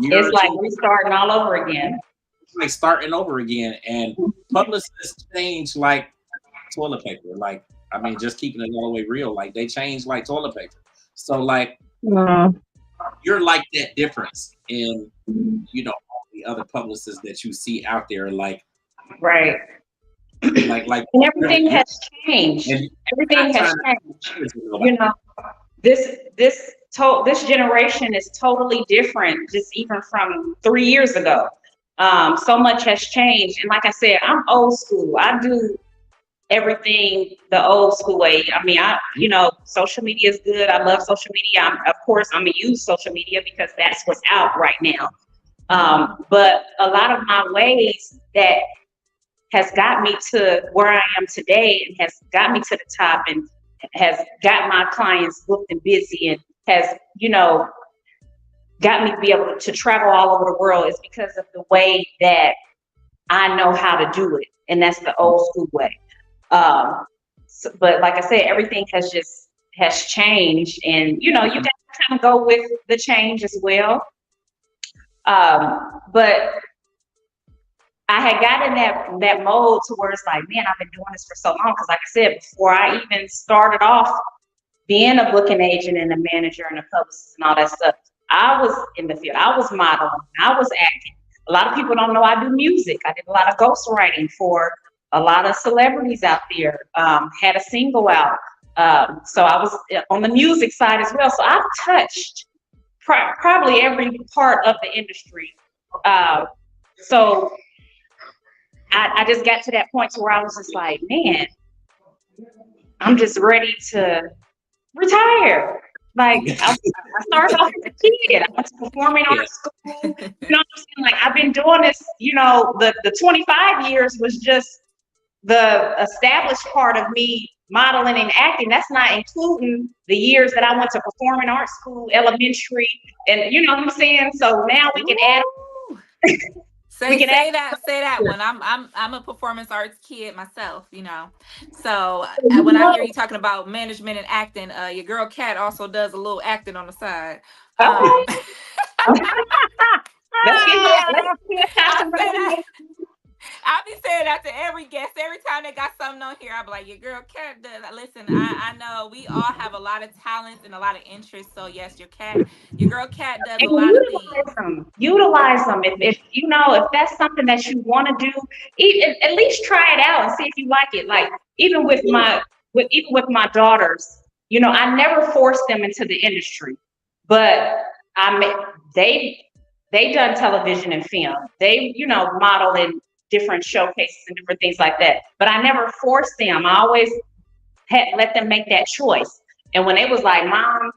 It's like we're starting all over again. It's like starting over again, and publicists change like toilet paper. Like, I mean, just keeping it all the way real. Like, they change like toilet paper. So, like, you're like that difference in, you know, all the other publicists that you see out there. Like, right. Like, and everything has changed. Everything has changed. You know, this generation is totally different, just even from 3 years ago. So much has changed. And like I said, I'm old school. I do everything the old school way. I mean, you know, social media is good. I love social media. Of course, I'm gonna use social media because that's what's out right now. But a lot of my ways that has got me to where I am today and has got me to the top and has got my clients booked and busy and has, you know, got me to be able to travel all over the world is because of the way that I know how to do it. And that's the old school way. But like I said, everything has changed, and, you know, you got to kind of go with the change as well. But I had gotten that mode to where it's like, man, I've been doing this for so long. Because like I said, before I even started off being a booking agent and a manager and a publicist and all that stuff, I was in the field. I was modeling. I was acting. A lot of people don't know I do music. I did a lot of ghostwriting for a lot of celebrities out there. Had a single out. So I was on the music side as well. So I've touched probably every part of the industry. So I just got to that point to where I was just like, man, I'm just ready to retire. Like, I started off as a kid. I went to performing arts school. You know what I'm saying? Like, I've been doing this, you know, the 25 years was just the established part of me modeling and acting. That's not including the years that I went to performing arts school, elementary, and you know what I'm saying? So now we can add Say that one. I'm a performance arts kid myself, you know. So when I hear you talking about management and acting, your girl Kat also does a little acting on the side. I'll be saying that to every guest. Every time they got something on here, I'll be like, your girl Kat does. Listen, I know we all have a lot of talents and a lot of interests. So yes, your girl Kat does a lot of things. Utilize them. If you know, if that's something that you want to do, at least try it out and see if you like it. Like even with my daughters, you know, I never forced them into the industry, but they done television and film. They, you know, model in different showcases and different things like that. But I never forced them. I always let them make that choice. And when it was like, Mom,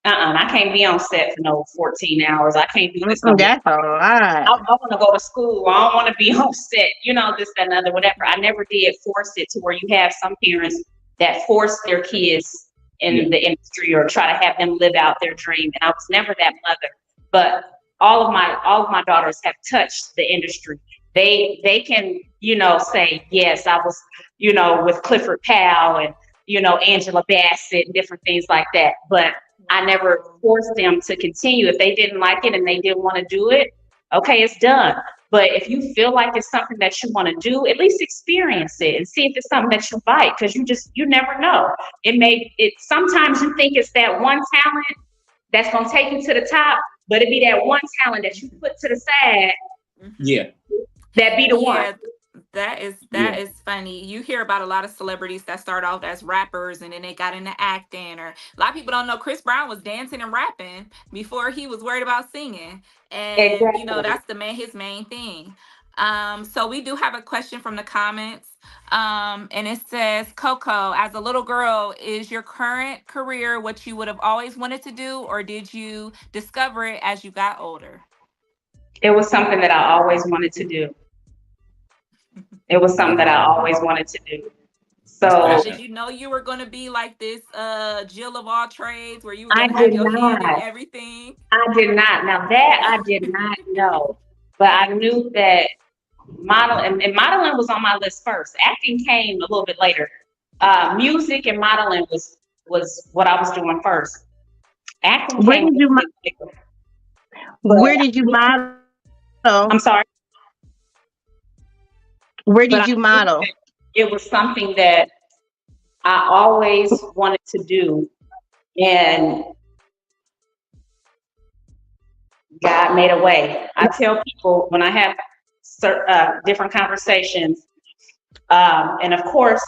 I can't be on set for no 14 hours. I can't do this. That's all right. I want to go to school. I don't want to be on set, you know, this, that, and other, whatever. I never did force it to where you have some parents that force their kids in the industry or try to have them live out their dream. And I was never that mother. But all of my daughters have touched the industry. They can, you know, say, yes, I was, you know, with Clifford Powell and, you know, Angela Bassett and different things like that. But I never forced them to continue. If they didn't like it and they didn't want to do it, okay, it's done. But if you feel like it's something that you want to do, at least experience it and see if it's something that you like, because you never know. Sometimes you think it's that one talent that's going to take you to the top, but it be that one talent that you put to the side. Yeah. That be the one. That is funny. You hear about a lot of celebrities that start off as rappers and then they got into acting, or a lot of people don't know Chris Brown was dancing and rapping before he was worried about singing. And exactly. You know, that's his main thing. So we do have a question from the comments. And it says, Coko, as a little girl, is your current career what you would have always wanted to do, or did you discover it as you got older? It was something that I always wanted to do. It was something that I always wanted to do. So did you know you were going to be like this Jill of all trades, where you were going to have your hand in everything? I did not. Now that I did not know, but I knew that modeling was on my list first. Acting came a little bit later. Music and modeling was what I was doing first. Acting came. Where did you model? I'm sorry, Where but did I you knew model? that it was something that I always wanted to do, and God made a way. I tell people when I have different conversations, and of course,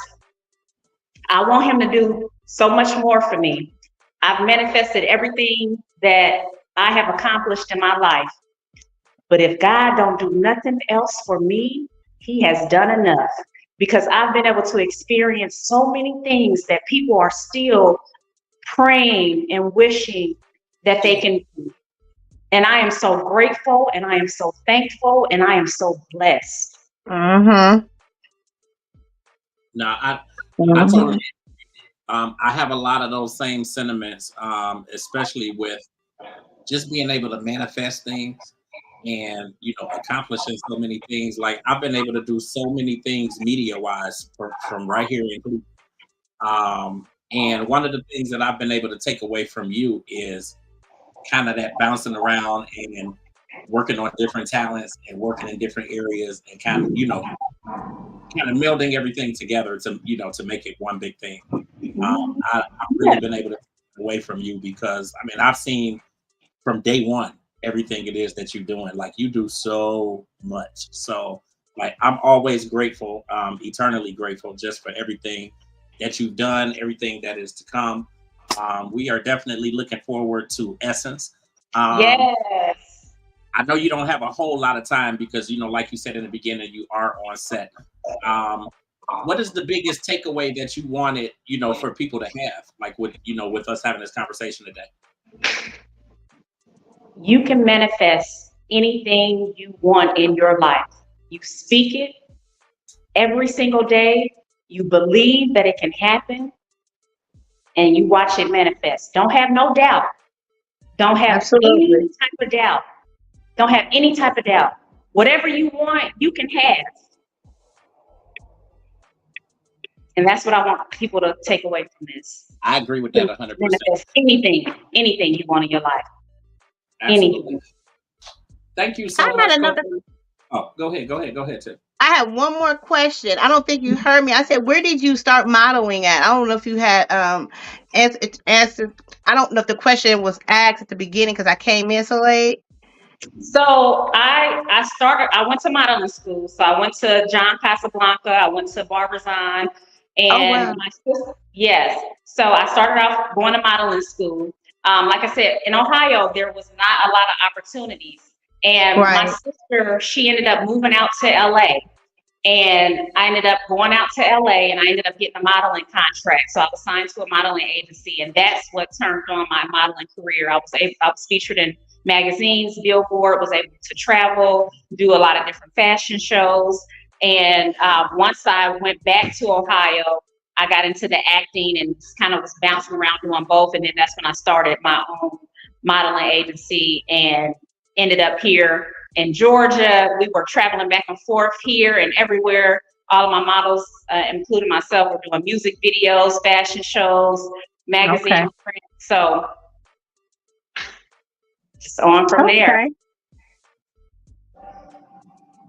I want Him to do so much more for me. I've manifested everything that I have accomplished in my life. But if God don't do nothing else for me, He has done enough. Because I've been able to experience so many things that people are still praying and wishing that they can do. And I am so grateful, and I am so thankful, and I am so blessed. Mm-hmm. No, I Mm-hmm. totally. I have a lot of those same sentiments, especially with just being able to manifest things and accomplishing so many things. Like I've been able to do so many things media wise from right here in Cleveland. And one of the things that I've been able to take away from you is kind of that bouncing around and working on different talents and working in different areas and kind of melding everything together to make it one big thing. I've really been able to take away from you because I mean I've seen from day one everything it is that you're doing. Like you do so much. So like I'm always grateful, eternally grateful just for everything that you've done, everything that is to come. We are definitely looking forward to Essence. Yes. I know you don't have a whole lot of time because like you said in the beginning, you are on set. What is the biggest takeaway that you wanted, for people to have, like with us having this conversation today? You can manifest anything you want in your life. You speak it every single day. You believe that it can happen, and you watch it manifest. Don't have no doubt. Don't have any Absolutely. type of doubt. Don't have any type of doubt. Whatever you want, you can have. And that's what I want people to take away from this. I agree with You that can 100%. manifest anything you want in your life. Absolutely. Anything. Thank you I so had much, another. Coko. Oh, go ahead, Tiff. I have one more question. I don't think you heard me. I said, where did you start modeling at? I don't know if you had answered. I don't know if the question was asked at the beginning because I came in so late. So I went to modeling school. So I went to John Casablanca, I went to Barbizon, Oh and wow. my sister, yes. So I started off going to modeling school. Like I said, in Ohio, there was not a lot of opportunities. And my Right. sister, she ended up moving out to LA. And I ended up going out to LA, and I ended up getting a modeling contract. So I was signed to a modeling agency, and that's what turned on my modeling career. I was featured in magazines, Billboard, was able to travel, do a lot of different fashion shows. And once I went back to Ohio, I got into the acting and just kind of was bouncing around doing both. And then that's when I started my own modeling agency and ended up here in Georgia. We were traveling back and forth here and everywhere. All of my models, including myself, were doing music videos, fashion shows, magazine Okay. prints. So just on from there. Okay.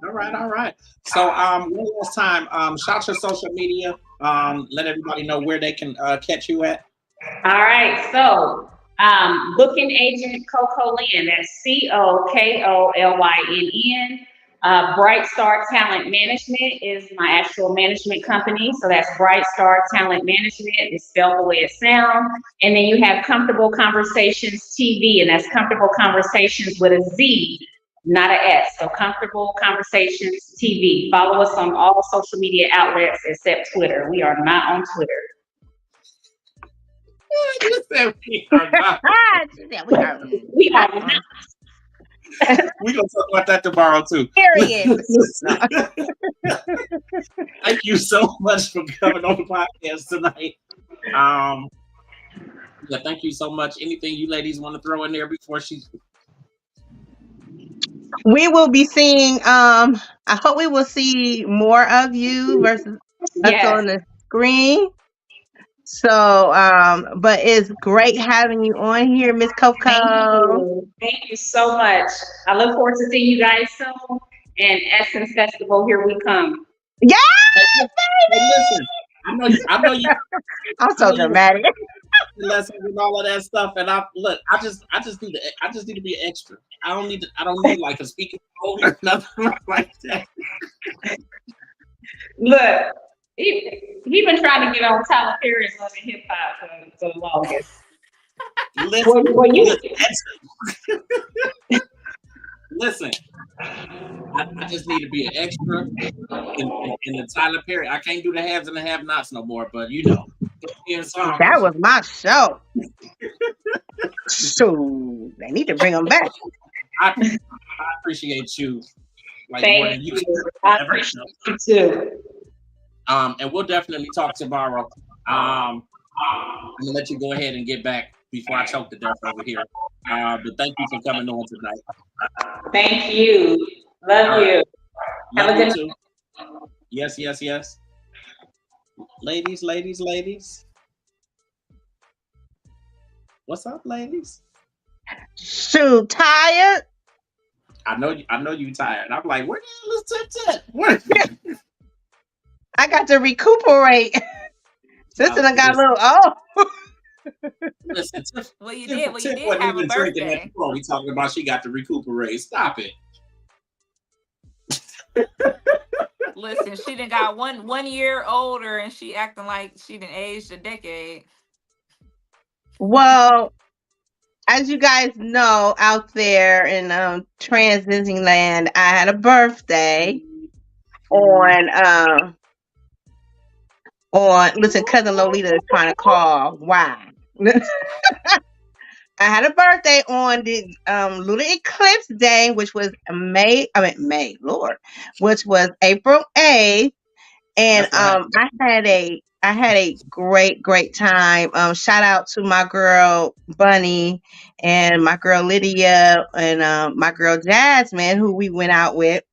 All right. So one last time, shout your social media. Let everybody know where they can catch you at. All right. So booking agent Coko Lynn. That's CokoLynn. Bright Star Talent Management is my actual management company. So that's Bright Star Talent Management. It's spelled the way it sounds. And then you have Comfortable Conversations TV, and that's Comfortable Conversations with a Z, not a S. So Comfortable Conversations TV. Follow us on all social media outlets except Twitter. We are not on Twitter. You said we are not. We are not. We're gonna talk about that tomorrow too. Period. Thank you so much for coming on the podcast tonight. Yeah, thank you so much. Anything you ladies want to throw in there before she? We will be seeing. I hope we will see more of you versus us Yes. on the screen. So, but it's great having you on here, Miss Thank Coko. you. Thank you so much. I look forward to seeing you guys soon. And Essence Festival, here we come. Yeah, Hey, listen, I know you, I'm I so know you were dramatic. lessons and all of that stuff, and I just need to be an extra. I don't need like a speaking role or nothing like that. Look, he been trying to get on Tyler Perry's Love and Hip Hop for the longest. Listen, Well, you listen. I just need to be an extra in the Tyler Perry. I can't do the haves and the have-nots no more. But you know, That was my show. So they need to bring them back. I appreciate you like more thank than you you. can I ever appreciate know. you too. And we'll definitely talk tomorrow. I'm gonna let you go ahead and get back before I choke to death over here. But thank you for coming on tonight. Thank you. Love All you. right. Have a Love you good too. Yes, yes, yes. Ladies, ladies, ladies. What's up, ladies? Shoot, tired? I know you tired. I'm like, where the hell is Tip? Where? I got to recuperate. Sister done got a little Listen, Tip, Well, you Tip did wasn't have a even drinking that birthday. before we talking about she got to recuperate. Stop it. Listen, she done got 1 year older, and she acting like she done aged a decade. Well, as you guys know, out there in Transcending land, I had a birthday on listen, cousin Lolita is trying to call. Why? I had a birthday on the lunar eclipse day, which was Lord, which was April 8th. And That's what happened. I had a great time. Shout out to my girl Bunny and my girl Lydia and my girl Jasmine, who we went out with.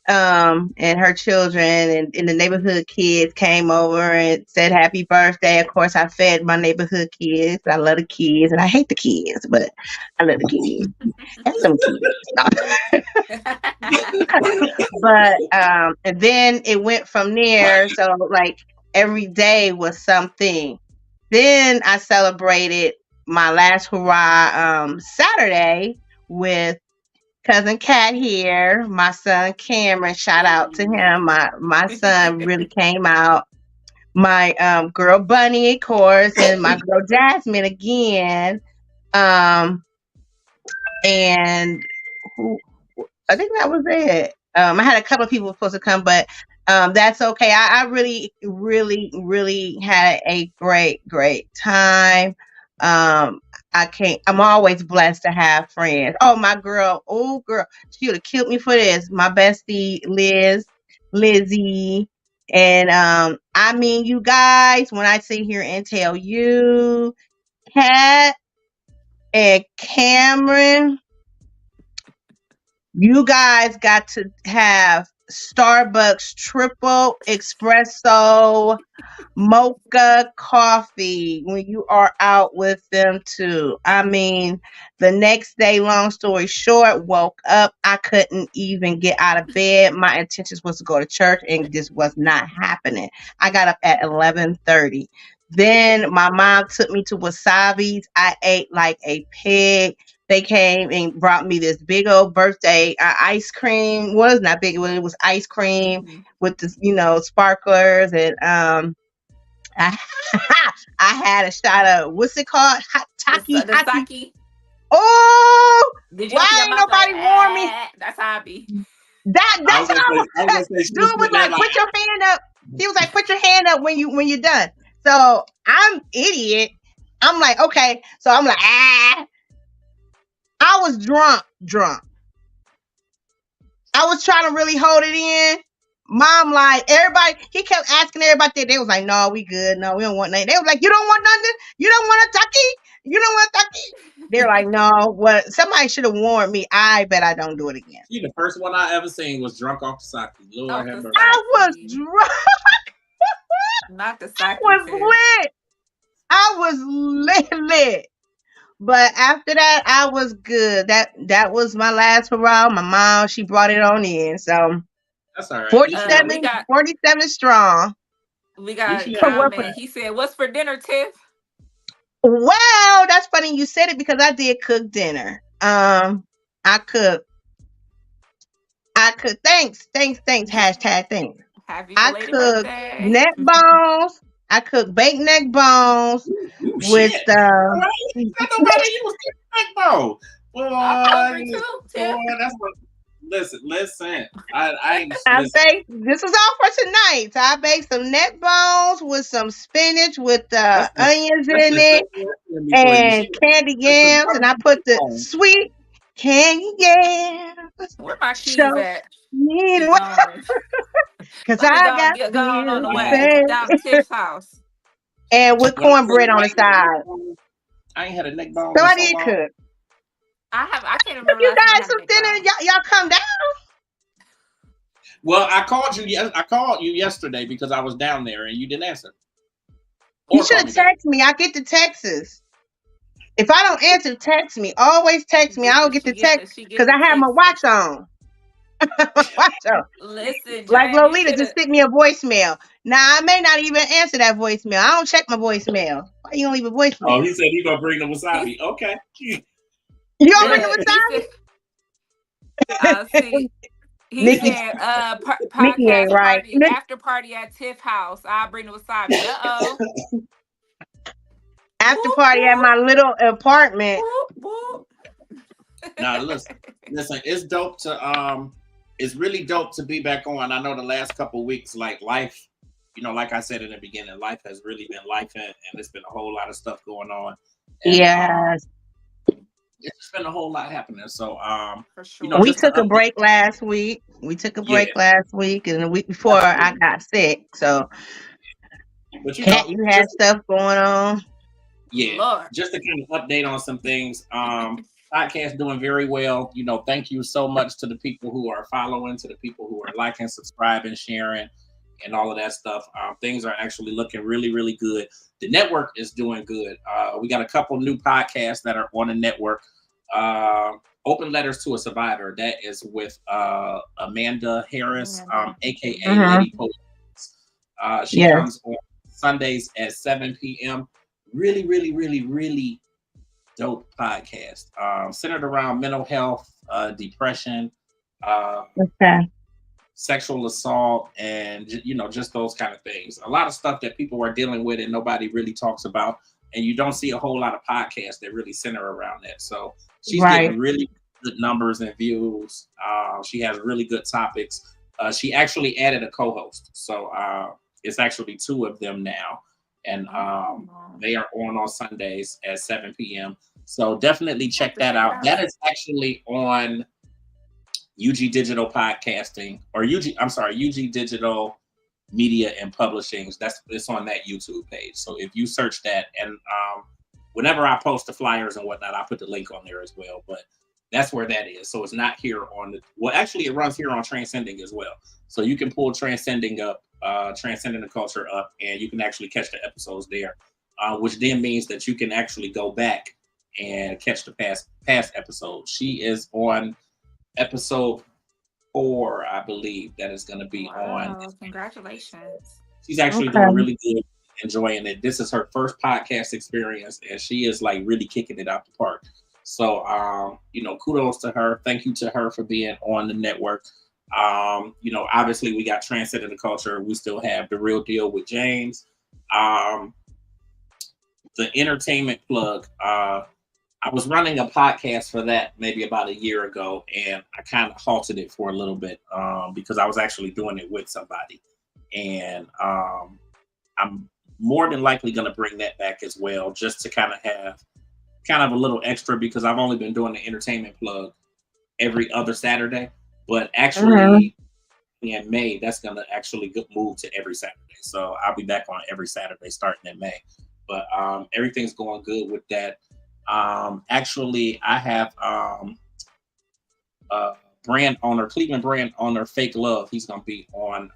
And her children and the neighborhood kids came over and said happy birthday. Of course, I fed my neighborhood kids. I love the kids and I hate the kids, but I love the kids. That's some kids. But and then it went from there. So like every day was something. Then I celebrated my last hurrah Saturday with cousin Cat here, my son Cameron. Shout out to him. My son really came out. My girl Bunny, of course, and my girl Jasmine again. And who I think that was it. I had a couple of people supposed to come, but that's okay. I really had a great time. I'm always blessed to have friends. Oh, my girl, she would have killed me for this. My bestie, Lizzie. And I mean, you guys, when I sit here and tell you, Kat and Cameron, you guys got to have Starbucks triple espresso mocha coffee when you are out with them too. I mean, the next day, long story short, woke up. I couldn't even get out of bed. My intentions was to go to church and this was not happening. I got up at 11:30. Then my mom took me to Wasabi's. I ate like a pig. They came and brought me this big old birthday ice cream. Well, it's not big. It was ice cream with the sparklers and I, I had a shot of what's it called? Hot taki. The sake. Oh, Did you why open your ain't mouth nobody like, warn me? That's how I be. That's what I was. Say, Dude was like, put your hand up. He was like, put your hand up when you're done. So I'm idiot. I'm like, okay. So I'm like, I was drunk. I was trying to really hold it in. Mom, like, everybody, he kept asking everybody that. They was like, no, we good. No, we don't want nothing. They was like, you don't want nothing? You don't want a tucky? You don't want a tucky? They're like, no. What? Somebody should have warned me. I bet I don't do it again. See, the first one I ever seen was drunk off the sake. Lord have mercy. I was drunk. Not the I cycling was test. lit. I was lit. But after that, I was good. That was my last hurrah. My mom, she brought it on in. So That's all right. At least you 47, 47 strong. we at least got a you had a good comment. He said, "What's for dinner, Tiff?" Well, that's funny you said it because I did cook dinner. I cooked. Thanks. Hashtag thanks. Happy I belated cooked birthday. neck bones. I cooked baked neck bones Ooh, with shit. All right. Got nobody use bro. I'm hungry Boy, too, Tiff. that's what. Listen. I ain't I listen. baked. This was all for tonight. So I baked some neck bones with some spinach with That's the onions that's in the it second recipe for you. and candy That's the yams, and I barbecue put the bone. sweet candy yams. Where my keys Show at? me He the way, gone. 'cause Let me I go and got get going on bills the to Um, way pay. down to Tiff's house. And with when I tell cornbread you on the side. I ain't had a neck bone So in I so did long. cook. I can't If remember you last time I guys had a some big dinner, bone. y'all come down. Well, I called you. I called you yesterday because I was down there and you didn't answer You or should call have me back. texted me. I get the texts. If I don't answer, text me. Always text me. I don't get the text She because get the I have my Texas. watch on. Watch on. Listen, Like James, you Lolita should just have. sent me a voicemail. Now I may not even answer that voicemail. I don't check my voicemail. Why you don't leave a Oh, voicemail? he said he gonna bring the wasabi. He, Okay. You all bring look, the he said. See, he Nikki, said, Nikki ain't podcast right. party after party at Tiff house. I'll bring the wasabi. After Whoop party at whoop my little apartment. whoop whoop. Now listen, it's dope to it's really dope to be back on. I know the last couple of weeks, like life, like I said in the beginning, life has really been life and it's been a whole lot of stuff going on. And Yes. it's just been a whole lot happening. So For sure. We just to took a update. break last week. Yeah, And the week before I absolutely. got sick. So But Cat, you had just stuff going on. yeah, Lord. just to kind of update on some things. Podcast doing very well. Thank you so much to the people who are following, to the people who are liking, subscribing, sharing, and all of that stuff. Things are actually looking really, really good. The network is doing good. We got a couple new podcasts that are on the network. Open Letters to a Survivor. That is with Amanda Harris, aka Lady Post. She Yes. comes on Sundays at 7 p.m. Really, really, really, really dope podcast. Centered around mental health, depression, Okay. sexual assault, and just those kind of things. A lot of stuff that people are dealing with and nobody really talks about, and you don't see a whole lot of podcasts that really center around that. So she's Right. getting really good numbers and views. She has really good topics. She actually added a co-host, so it's actually two of them now, and they are on Sundays at 7 p.m. So definitely check that out. That is actually on UG Digital Podcasting or UG Digital Media and Publishing. It's on that YouTube page. So if you search that, and whenever I post the flyers and whatnot, I put the link on there as well. But that's where that is. So it's not here on actually it runs here on Transcending as well. So you can pull Transcending up, Transcending the Culture up, and you can actually catch the episodes there, which then means that you can actually go back and catch the past episodes. She is on episode 4, I believe, that is going to be on. Congratulations. She's actually doing really good, enjoying it. This is her first podcast experience, and she is like really kicking it out the park. So, kudos to her. Thank you to her for being on the network. Obviously we got Transcending the Culture. We still have The Real Deal with James. The entertainment plug. I was running a podcast for that maybe about a year ago, and I kind of halted it for a little bit because I was actually doing it with somebody. And I'm more than likely going to bring that back as well, just to kind of a little extra, because I've only been doing the entertainment plug every other Saturday. But actually in May, that's going to actually move to every Saturday. So I'll be back on every Saturday starting in May. But everything's going good with that. Actually, I have Cleveland brand owner, Fake Love. He's gonna be on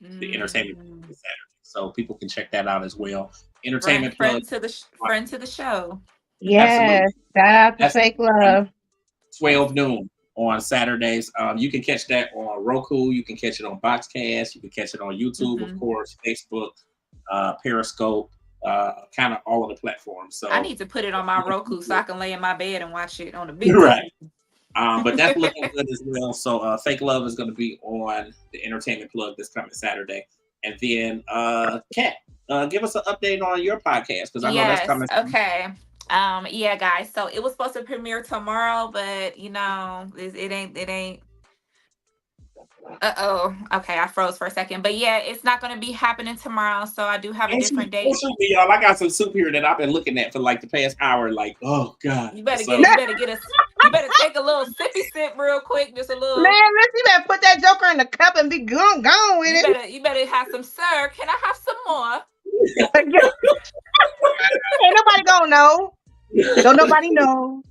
the entertainment Mm. this Saturday. So people can check that out as well. Friend, Entertainment friend plug. to the friend to the show. Yes. Absolutely. Shout out to That's Fake Love. 12 noon on Saturdays. You can catch that on Roku. You can catch it on Boxcast. You can catch it on YouTube, of course, Facebook, Periscope, kind of all of the platforms. So I need to put it on my Roku so I can lay in my bed and watch it on the big you're right. TV. But that's looking good as well. So Fake Love is going to be on the entertainment plug this coming Saturday. And then Kat, give us an update on your podcast because I know that's Yes. coming. Okay. Yeah, guys. So it was supposed to premiere tomorrow, but you know, it ain't. Okay, I froze for a second. But yeah, it's not going to be happening tomorrow. So I do have a different date. Y'all, I got some soup here that I've been looking at for like the past hour. Like, oh God. You better take a little sippy sip real quick, just a little. Man, listen, you better put that joker in the cup and be gone with it. You better have some, sir. Can I have some more? Ain't nobody gonna know. Don't nobody know.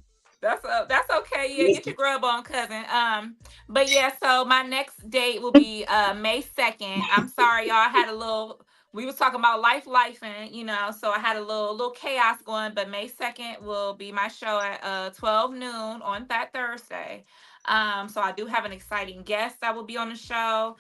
That's okay. Yeah, get your grub on, cousin. But yeah, so my next date will be May 2nd. I'm sorry, y'all. I had a little. We was talking about life, and you know, so I had a little chaos going. But May 2nd will be my show at 12 noon on that Thursday. So I do have an exciting guest that will be on the show.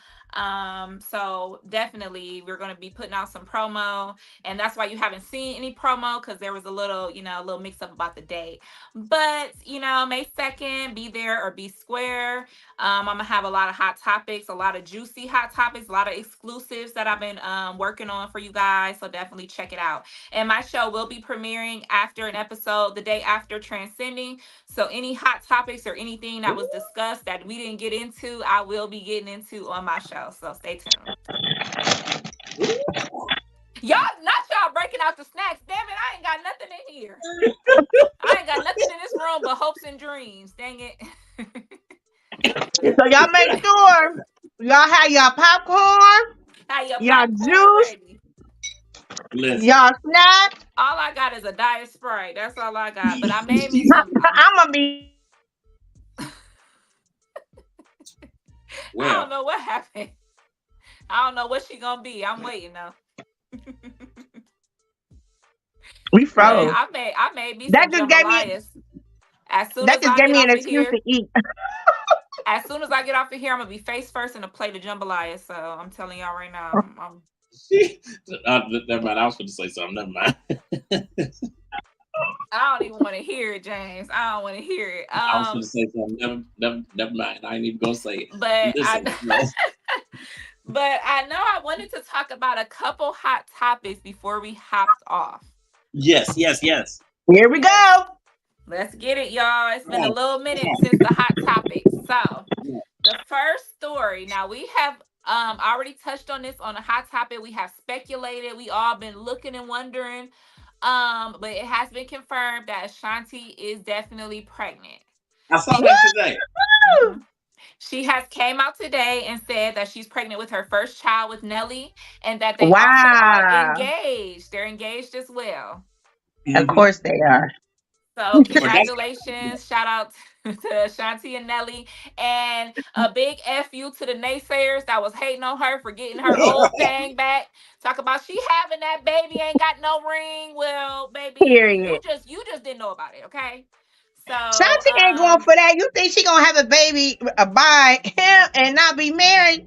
So definitely we're going to be putting out some promo, and that's why you haven't seen any promo, because there was a little mix up about the date. But May 2nd, be there or be square. I'm gonna have a lot of hot topics, a lot of juicy hot topics, a lot of exclusives that I've been working on for you guys, so definitely check it out. And my show will be premiering after an episode the day after Transcending, so any hot topics or anything that was discussed that we didn't get into, I will be getting into on my show, so stay tuned. Y'all breaking out the snacks. Damn it, I ain't got nothing in here. I ain't got nothing in this room but hopes and dreams. Dang it. So y'all make sure y'all have y'all popcorn, y'all juice, y'all snacks. All I got is a diet Sprite. That's all I got. But I made me some. I'm gonna be. I don't know what happened. I don't know what she gonna be. I'm waiting though. We froze. I made me that some just jambalayas. That just gave me an excuse to eat. As soon as I get off of here, I'm gonna be face first in a plate of jambalaya. So I'm telling y'all right now. Never mind. I was going to say something. Never mind. I don't even want to hear it, James. I don't want to hear it. I was going to say something. Never mind. I ain't even going to say it. But but I know I wanted to talk about a couple hot topics before we hopped off. Yes. Here we go. Let's get it, y'all. It's been a little minute since the hot topics. So the first story. Now we have already touched on this on a hot topic. We have speculated. We all been looking and wondering. But it has been confirmed that Ashanti is definitely pregnant. I saw that today. She has came out today and said that she's pregnant with her first child with Nelly, and that they also are engaged. They're engaged as well. Of course they are. So congratulations. Shout out to Ashanti and Nelly. And a big F you to the naysayers that was hating on her for getting her old thing back. Talk about she having that baby, ain't got no ring. Well, baby, you just didn't know about it, okay? So Ashanti ain't going for that. You think she gonna have a baby by him and not be married?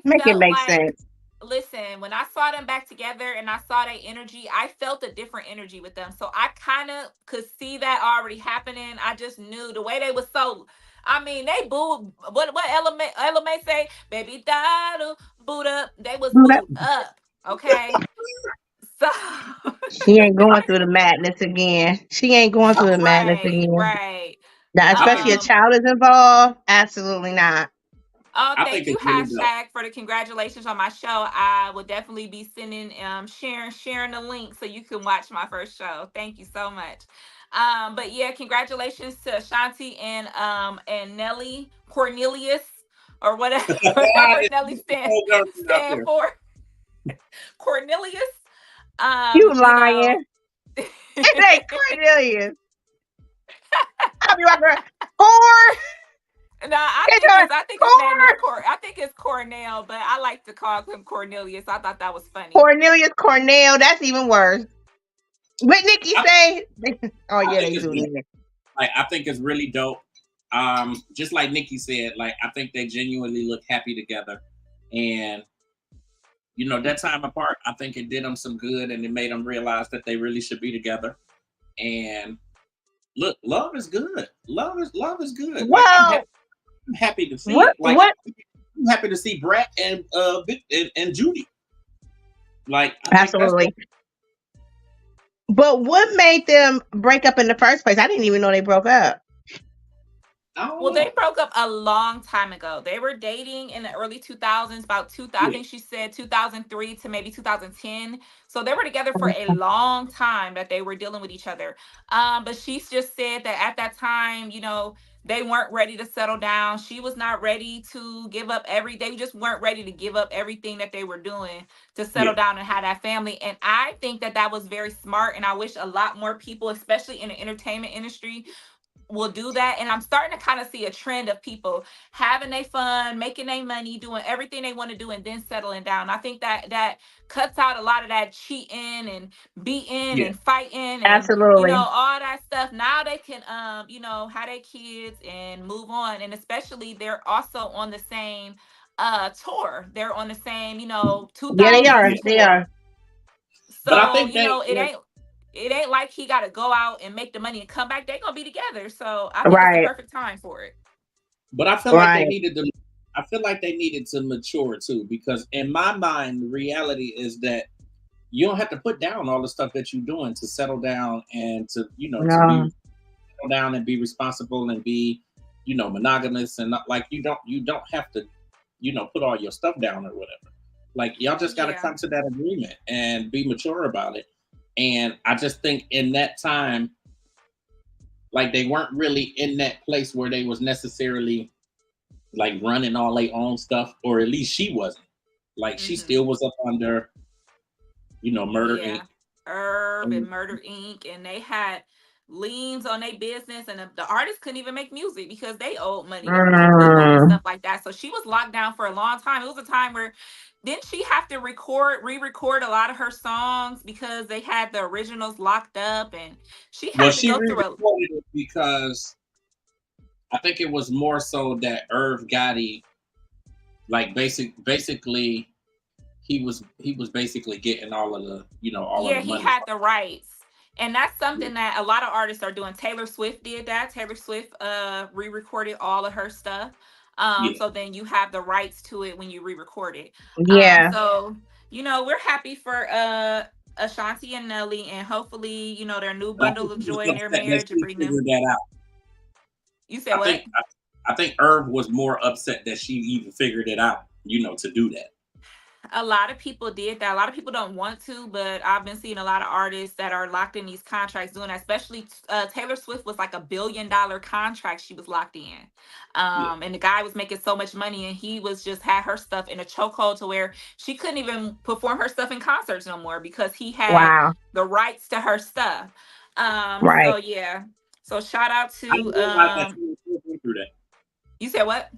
Make it make sense. Listen, when I saw them back together and I saw their energy, I felt a different energy with them. So I kind of could see that already happening. I just knew the way they was so. I mean, they booed. What element say? Baby, daddle, boot up. They was booed up. Okay. So she ain't going through the madness again. Right. Now, especially a child is involved. Absolutely not. Oh, thank you, hashtag, for the congratulations on my show. I will definitely be sending, sharing the link so you can watch my first show. Thank you so much. But yeah, congratulations to Ashanti and Nelly Cornelius or whatever Nelly stand for. Cornelius. You lying? It ain't Cornelius. I'll be like, No, I It's think a his name is I think it's Cornell, but I like to call him Cornelius. I thought that was funny. Cornelius Cornell. That's even worse. What Nikki say? Oh yeah, think they it's do really, that. like, I think it's really dope. Just like Nikki said, like, I think they genuinely look happy together, and that time apart, I think it did them some good, and it made them realize that they really should be together. And look, love is good. Love is good. Like, Well, I'm happy to see what it. Like, what? I'm happy to see Brat and and Judy. Like, I think that's Absolutely. But what made them break up in the first place? I didn't even know they broke up. I don't Well, know. they broke up a long time ago. They were dating in the early 2000s, about I Yeah, think she said 2003 to maybe 2010. So they were together for a long time that they were dealing with each other. But she just said that at that time, they weren't ready to settle down. She was not ready to give up they just weren't ready to give up everything that they were doing to settle yeah, down and have that family. And I think that that was very smart. And I wish a lot more people, especially in the entertainment industry, will do that. And I'm starting to kind of see a trend of people having their fun, making their money, doing everything they want to do, and then settling down. I think that that cuts out a lot of that cheating and beating yeah. and fighting and Absolutely. all that stuff. Now they can have their kids and move on. And especially they're also on the same tour. They're on the same, Yeah, they 2000s are. Yeah. They tour. are. But I So, think that, it ain't like he got to go out and make the money and come back. They're going to be together. So I think it's the Right. perfect time for it. but I feel like they Right. needed to. I feel like they needed to mature too, because in my mind, the reality is that you don't have to put down all the stuff that you're doing to settle down and to be No. settle down and be responsible and be monogamous, and not like you don't have to put all your stuff down or whatever. Like, y'all just got to Yeah. come to that agreement and be mature about it. And I just think in that time, like, they weren't really in that place where they was necessarily like running all their own stuff, or at least she wasn't. Like, she Hmm. still was up under Murder Yeah. Inc. Herb and And Murder Inc. And they had liens on their business. And the artists couldn't even make music because they owed money to people and Mm. stuff like that. So she was locked down for a long time. It was a time where didn't she have to re-record a lot of her songs because they had the originals locked up, and she well, had to she go through a re-recorded it because I think it was more so that Irv Gotti, like, basically he was basically getting all of the yeah, he money. had the rights. And that's something that a lot of artists are doing. Taylor Swift did that. Taylor Swift re-recorded all of her stuff. Yeah, So then you have the rights to it when you re-record it. Yeah. So we're happy for Ashanti and Nelly, and hopefully, their new but I bundle think of he was joy in their upset that marriage to she bring them. figured that out. You said I what? think I think Irv was more upset that she even figured it out, to do that. A lot of people did that. A lot of people don't want to, but I've been seeing a lot of artists that are locked in these contracts doing that. Especially Taylor Swift was like $1 billion contract she was locked in, Yeah. and the guy was making so much money, and he was just had her stuff in a chokehold to where she couldn't even perform her stuff in concerts no more because he had Wow. the rights to her stuff. So Right. yeah. So shout out I to didn't realize that Taylor Swift went through that. you said what?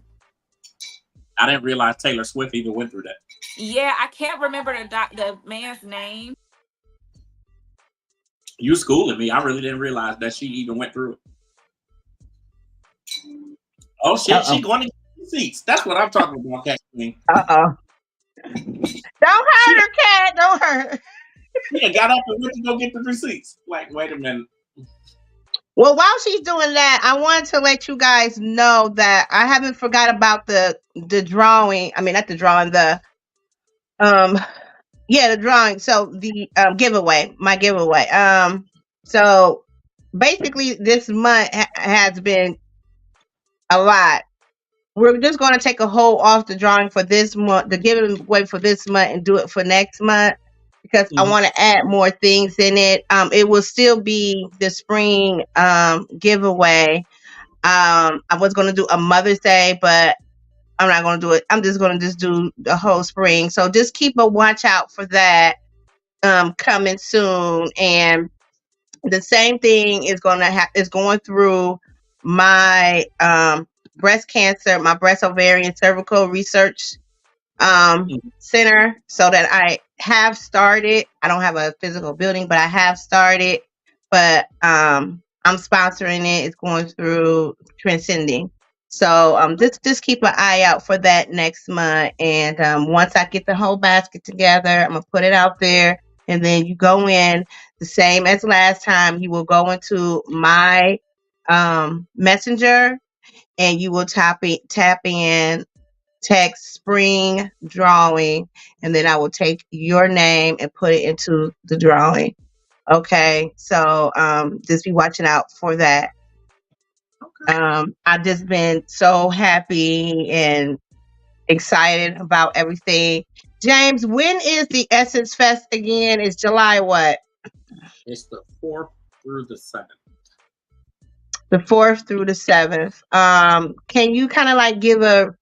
I didn't realize Taylor Swift even went through that. Yeah, I can't remember the man's name. You schooling me. I really didn't realize that she even went through it. Oh shit, Uh-oh. she going to get receipts. That's what I'm talking about, Kwueen. Uh-oh. Don't She hurt her, cat. Don't hurt her. done got up and went to go get the receipts. Like, wait a minute. Well, while she's doing that, I wanted to let you guys know that I haven't forgot about the drawing. I mean, not the drawing, um the drawing. So the giveaway, my giveaway. So basically this month has been a lot. We're just going to take a hold off the drawing for this month, the giveaway for this month, and do it for next month because I Mhm. want to add more things in it. It will still be the spring giveaway. I was going to do a Mother's Day, but I'm not going to do it. I'm just going to do the whole spring. So just keep a watch out for that coming soon. And the same thing is going through my breast cancer, my breast, ovarian, cervical research center, so that I have started. I don't have a physical building, but I have started. But I'm sponsoring it. It's going through Transcending. So just keep an eye out for that next month. And once I get the whole basket together, I'm gonna put it out there. And then you go in the same as last time. You will go into my messenger, and you will tap in, text spring drawing, and then I will take your name and put it into the drawing. Okay. So just be watching out for that. I've just been so happy and excited about everything. James, when is the Essence Fest again? It's July what? It's the 4th through the 7th. The 4th through the 7th. Can you kind of like give a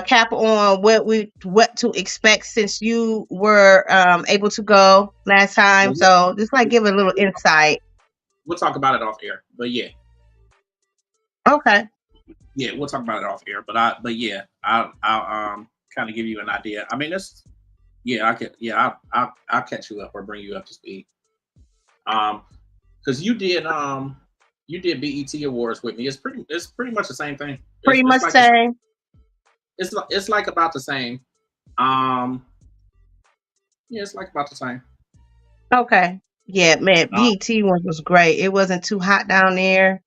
cap on what to expect, since you were able to go last time? So just like give a little insight. We'll talk about it off air, but yeah. Okay. Yeah, we'll talk about it off air, but yeah, I'll kind of give you an idea. I mean, I'll catch you up or bring you up to speed. Because you did BET Awards with me. It's pretty much the same thing. Pretty much like same. It's like about the same. Yeah, it's like about the same. Okay. Yeah, man, BET one was great. It wasn't too hot down there.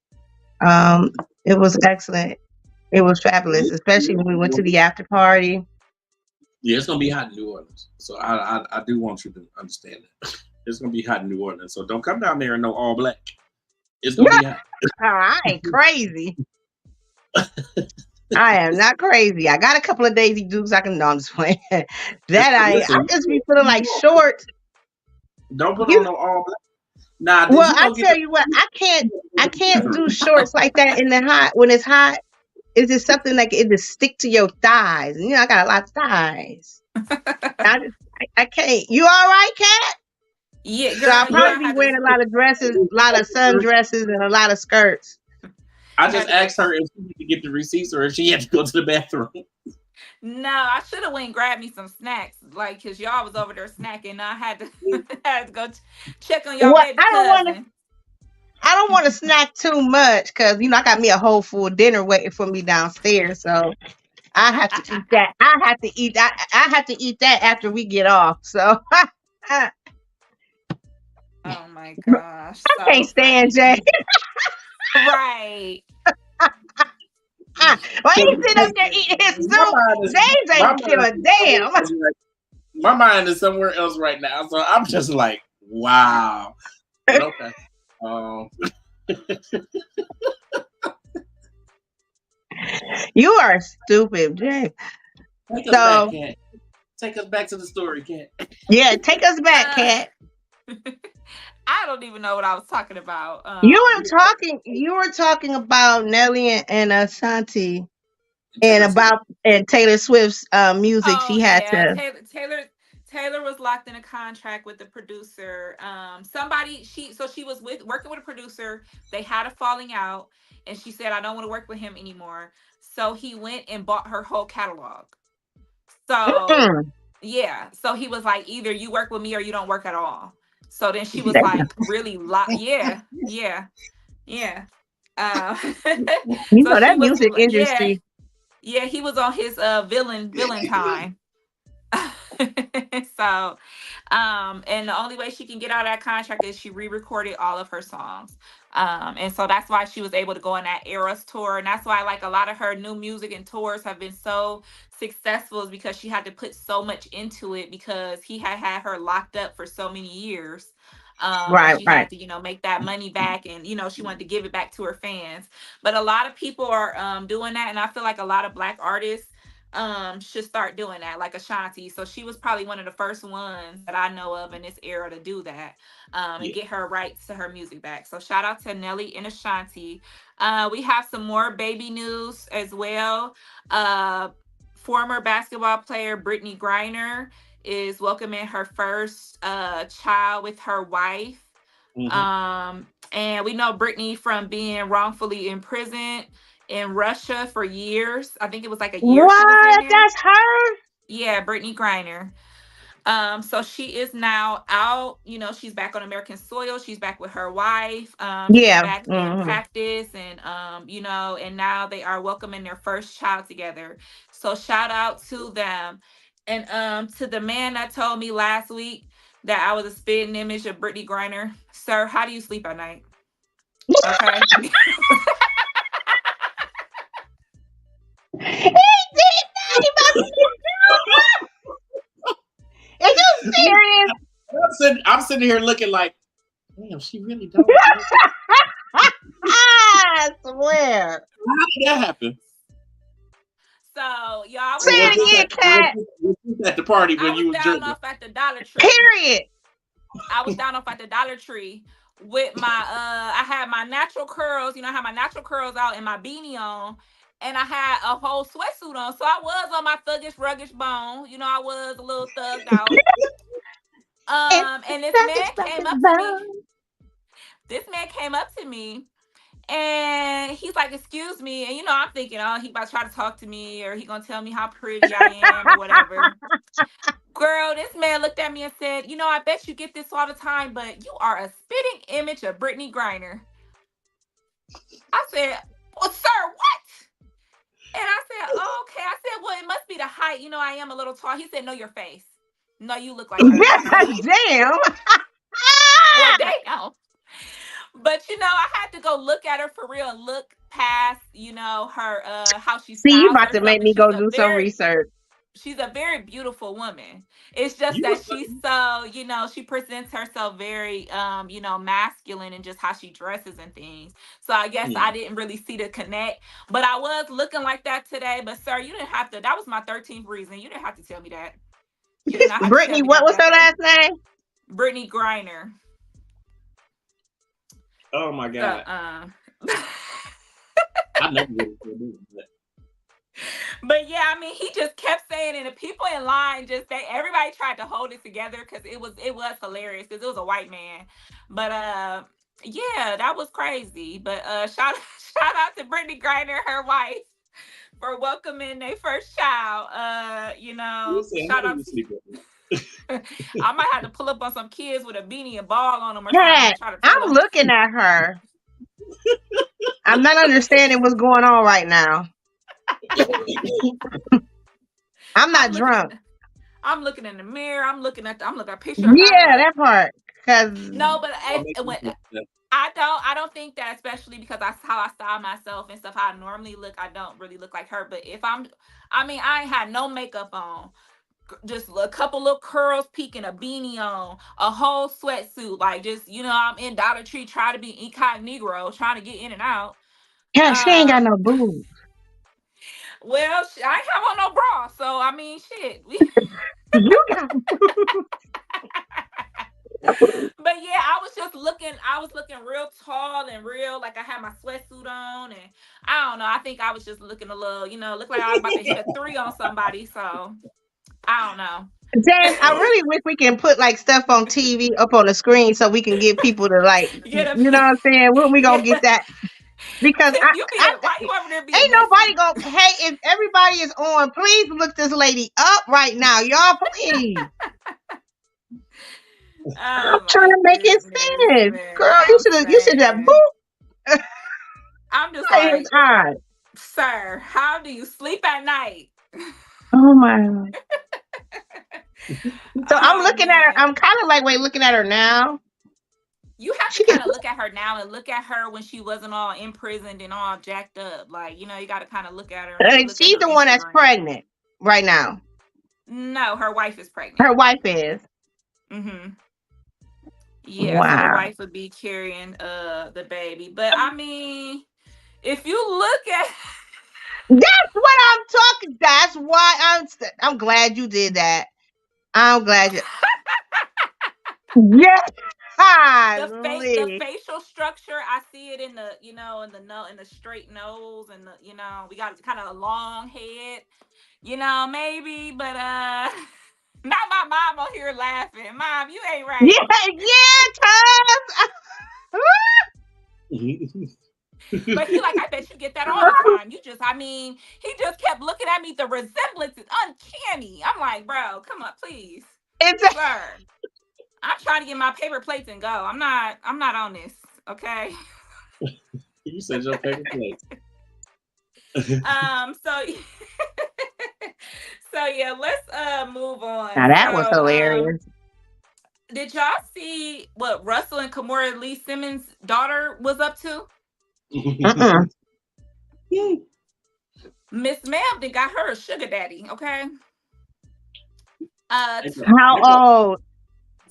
It was excellent. It was fabulous, especially when we went to the after party. Yeah, it's gonna be hot in New Orleans, so I do want you to understand that. It's gonna be hot in New Orleans, so don't come down there in no all black. It's gonna be hot. I ain't crazy. I am not crazy. I got a couple of Daisy Dukes I can. No, I'm just playing. I just be feeling like shorts. Don't put on no all black. Nah. Well, I tell you what, I can't do shorts like that in the hot. When it's hot, it's just something like it just stick to your thighs. And, I got a lot of thighs. I can't. You all right, Kat? Yeah, girl, so I'll probably be wearing a lot of dresses, a lot of sundresses, and a lot of skirts. I just asked her if she could get the receipts or if she had to go to the bathroom. No, I should have went and grabbed me some snacks, like, because y'all was over there snacking. I had to go check on y'all baby cousin. I don't want to snack too much because I got me a whole full dinner waiting for me downstairs. So I have to eat that. I have to eat that after we get off. So. Oh my gosh! I can't stand Jay. Right. Why you sit up there eating his soup? James ain't give a damn. My mind is somewhere else right now, so I'm just like, wow. But okay. You are stupid, Jay. Take us back to the story, Kat. Yeah, take us back, Kat. I don't even know what I was talking about. You were talking about Nelly and Ashanti, and Taylor Swift's music. She had to. Taylor was locked in a contract with the producer. She was working with a producer. They had a falling out, and she said, "I don't want to work with him anymore." So he went and bought her whole catalog. So yeah, so he was like, "Either you work with me or you don't work at all." So then she was like, really locked. Yeah. That music industry. Yeah, he was on his villain time. So, and the only way she can get out of that contract is she re-recorded all of her songs. And so that's why she was able to go on that Eras tour. And that's why like a lot of her new music and tours have been so successful, is because she had to put so much into it, because he had her locked up for so many years. She had to, make that money back, and, she wanted to give it back to her fans. But a lot of people are doing that. And I feel like a lot of Black artists should start doing that, like Ashanti. So she was probably one of the first ones that I know of in this era to do that, and get her rights to her music back. So shout out to Nelly and Ashanti. We have some more baby news as well. Former basketball player Brittany Griner is welcoming her first child with her wife. Mm-hmm. And we know Brittany from being wrongfully imprisoned in Russia for years. I think it was like a year she was in What? there. That's her? Yeah, Brittany Griner. So she is now out, she's back on American soil. She's back with her wife. She's Yeah. back in practice and and now they are welcoming their first child together. So shout out to them. And to the man that told me last week that I was a spitting image of Brittany Griner. Sir, how do you sleep at night? Okay. He did that. Are you serious? I'm sitting here looking like, damn, she really don't. I swear. How did that happen? So y'all, Say it again, Kat. At the party when you was was down drinking. off at the Dollar Tree. Period. I was down off at the Dollar Tree with my I had my natural curls, I had my natural curls out and my beanie on, and I had a whole sweatsuit on. So I was on my thuggish, ruggish bone. I was a little thugged out. And this man came up to me. This man came up to me and he's like, excuse me. And I'm thinking, oh, he about to try to talk to me or he gonna tell me how pretty I am or whatever. Girl, this man looked at me and said, I bet you get this all the time, but you are a spitting image of Brittany Griner. I said, well, sir, what? And I said, oh, okay. I said, well, it must be the height. I am a little tall. He said, no, your face. No, you look like her. Damn. Well, damn. But, I had to go look at her for real and look past, her, how she See, you styles about to herself. make me go do some research. She's a very beautiful woman. It's just that she's so, she presents herself very, masculine and just how she dresses and things. So I guess I didn't really see the connect, but I was looking like that today. But sir, you didn't have to. That was my 13th reason. You didn't have to tell me that. You did not have Brittany, to tell me what was her last name? Brittany Griner. Oh my God. So, I never would have do that. But yeah, I mean, he just kept saying, and the people in line everybody tried to hold it together because it was hilarious because it was a white man. But yeah, that was crazy. But shout out to Brittany Griner, her wife, for welcoming their first child. Shout out to I might have to pull up on some kids with a beanie and ball on them or something. I'm looking at her. I'm not understanding what's going on right now. I'm not drunk. I'm looking in the mirror. I'm looking at a picture. Yeah, that part. No, but I don't think that, especially because that's how I style myself and stuff. How I normally look, I don't really look like her. But I ain't had no makeup on, just a couple little curls peeking, a beanie on, a whole sweatsuit, like just I'm in Dollar Tree trying to be incognito, trying to get in and out. Yeah, she ain't got no boobs. Well, I ain't have on no bra, so I mean, shit. You got. But yeah, I was looking real tall and real, like I had my sweatsuit on, and I don't know. I think I was just looking a little, look like I was about to hit a 3 on somebody. So I don't know. Jan, I really wish we can put like stuff on TV up on the screen so we can get people to like, you know what I'm saying? When we gonna get that? Because ain't nobody gonna. Hey, if everybody is on, please look this lady up right now, y'all. Please. I'm trying to make it sense, girl. You should have boop. I'm just like, sir, how do you sleep at night? Oh my God. So I'm looking at her. I'm kind of like looking at her now. You have to kind of look at her now and look at her when she wasn't all imprisoned and all jacked up. Like, you got to kind of look at her. She's the one that's pregnant right now. No, her wife is pregnant. Her wife is. Mm-hmm. Yeah, wow. So the wife would be carrying the baby. But I mean, if you look at, that's what I'm talking. That's why I'm glad you did that. I'm glad you. Yes. The facial structure, I see it in the in the straight nose, and we got kind of a long head, maybe, but not my mom on here laughing. Mom, you ain't right. Yeah, But he like, I bet you get that all the time. He just kept looking at me. The resemblance is uncanny. I'm like, bro, come on, please, It's sir. I'm trying to get my paper plates and go. I'm not on this. Okay. You said your paper plates. So so yeah, let's move on. now that was So hilarious. did y'all see what Russell and Kimora Lee Simmons' daughter was up to? Mm-mm. Miss Ma'am they got her a sugar daddy, okay? How old?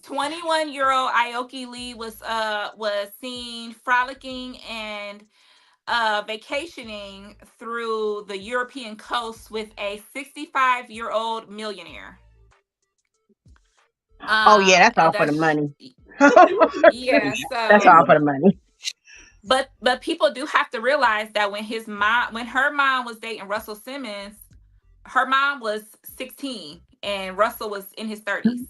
21-year-old Aoki Lee was seen frolicking and vacationing through the European coast with a 65-year-old millionaire. Oh yeah, that's all for the money. Yeah, That's all for the money. But people do have to realize that when her mom was dating Russell Simmons, her mom was 16 and Russell was in his 30s.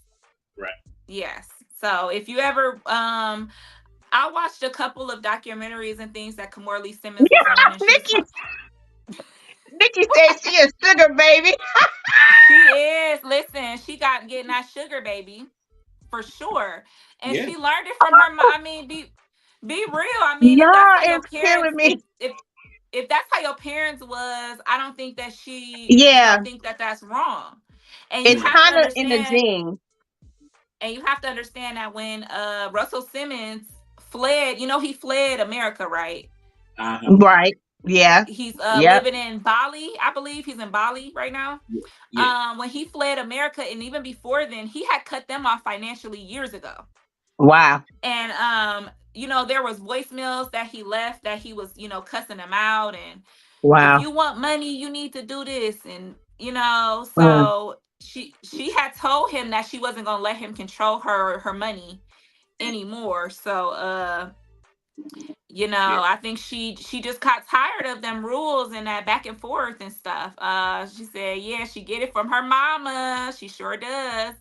Right. Yes. So if you ever I watched a couple of documentaries and things that Kimora Lee Simmons was on, and Nikki said she a sugar baby. she is. Listen, she getting that sugar baby for sure, and she learned it from her mom. I mean, be real. I mean, if that's how your parents, if that's how your parents was, I don't think that she, think that that's wrong. And it's kind of in the gene. And you have to understand that when Russell Simmons fled, he fled America, right? Right. Yeah. He's living in Bali, I believe. He's in Bali right now. Yeah. When he fled America, and even before then, he had cut them off financially years ago. Wow. And there was voicemails that he left that he was, cussing them out, and if you want money, you need to do this, and so she had told him that she wasn't gonna let him control her money anymore. So I think she just got tired of them rules and that back and forth and stuff. She said, yeah, she get it from her mama. She sure does.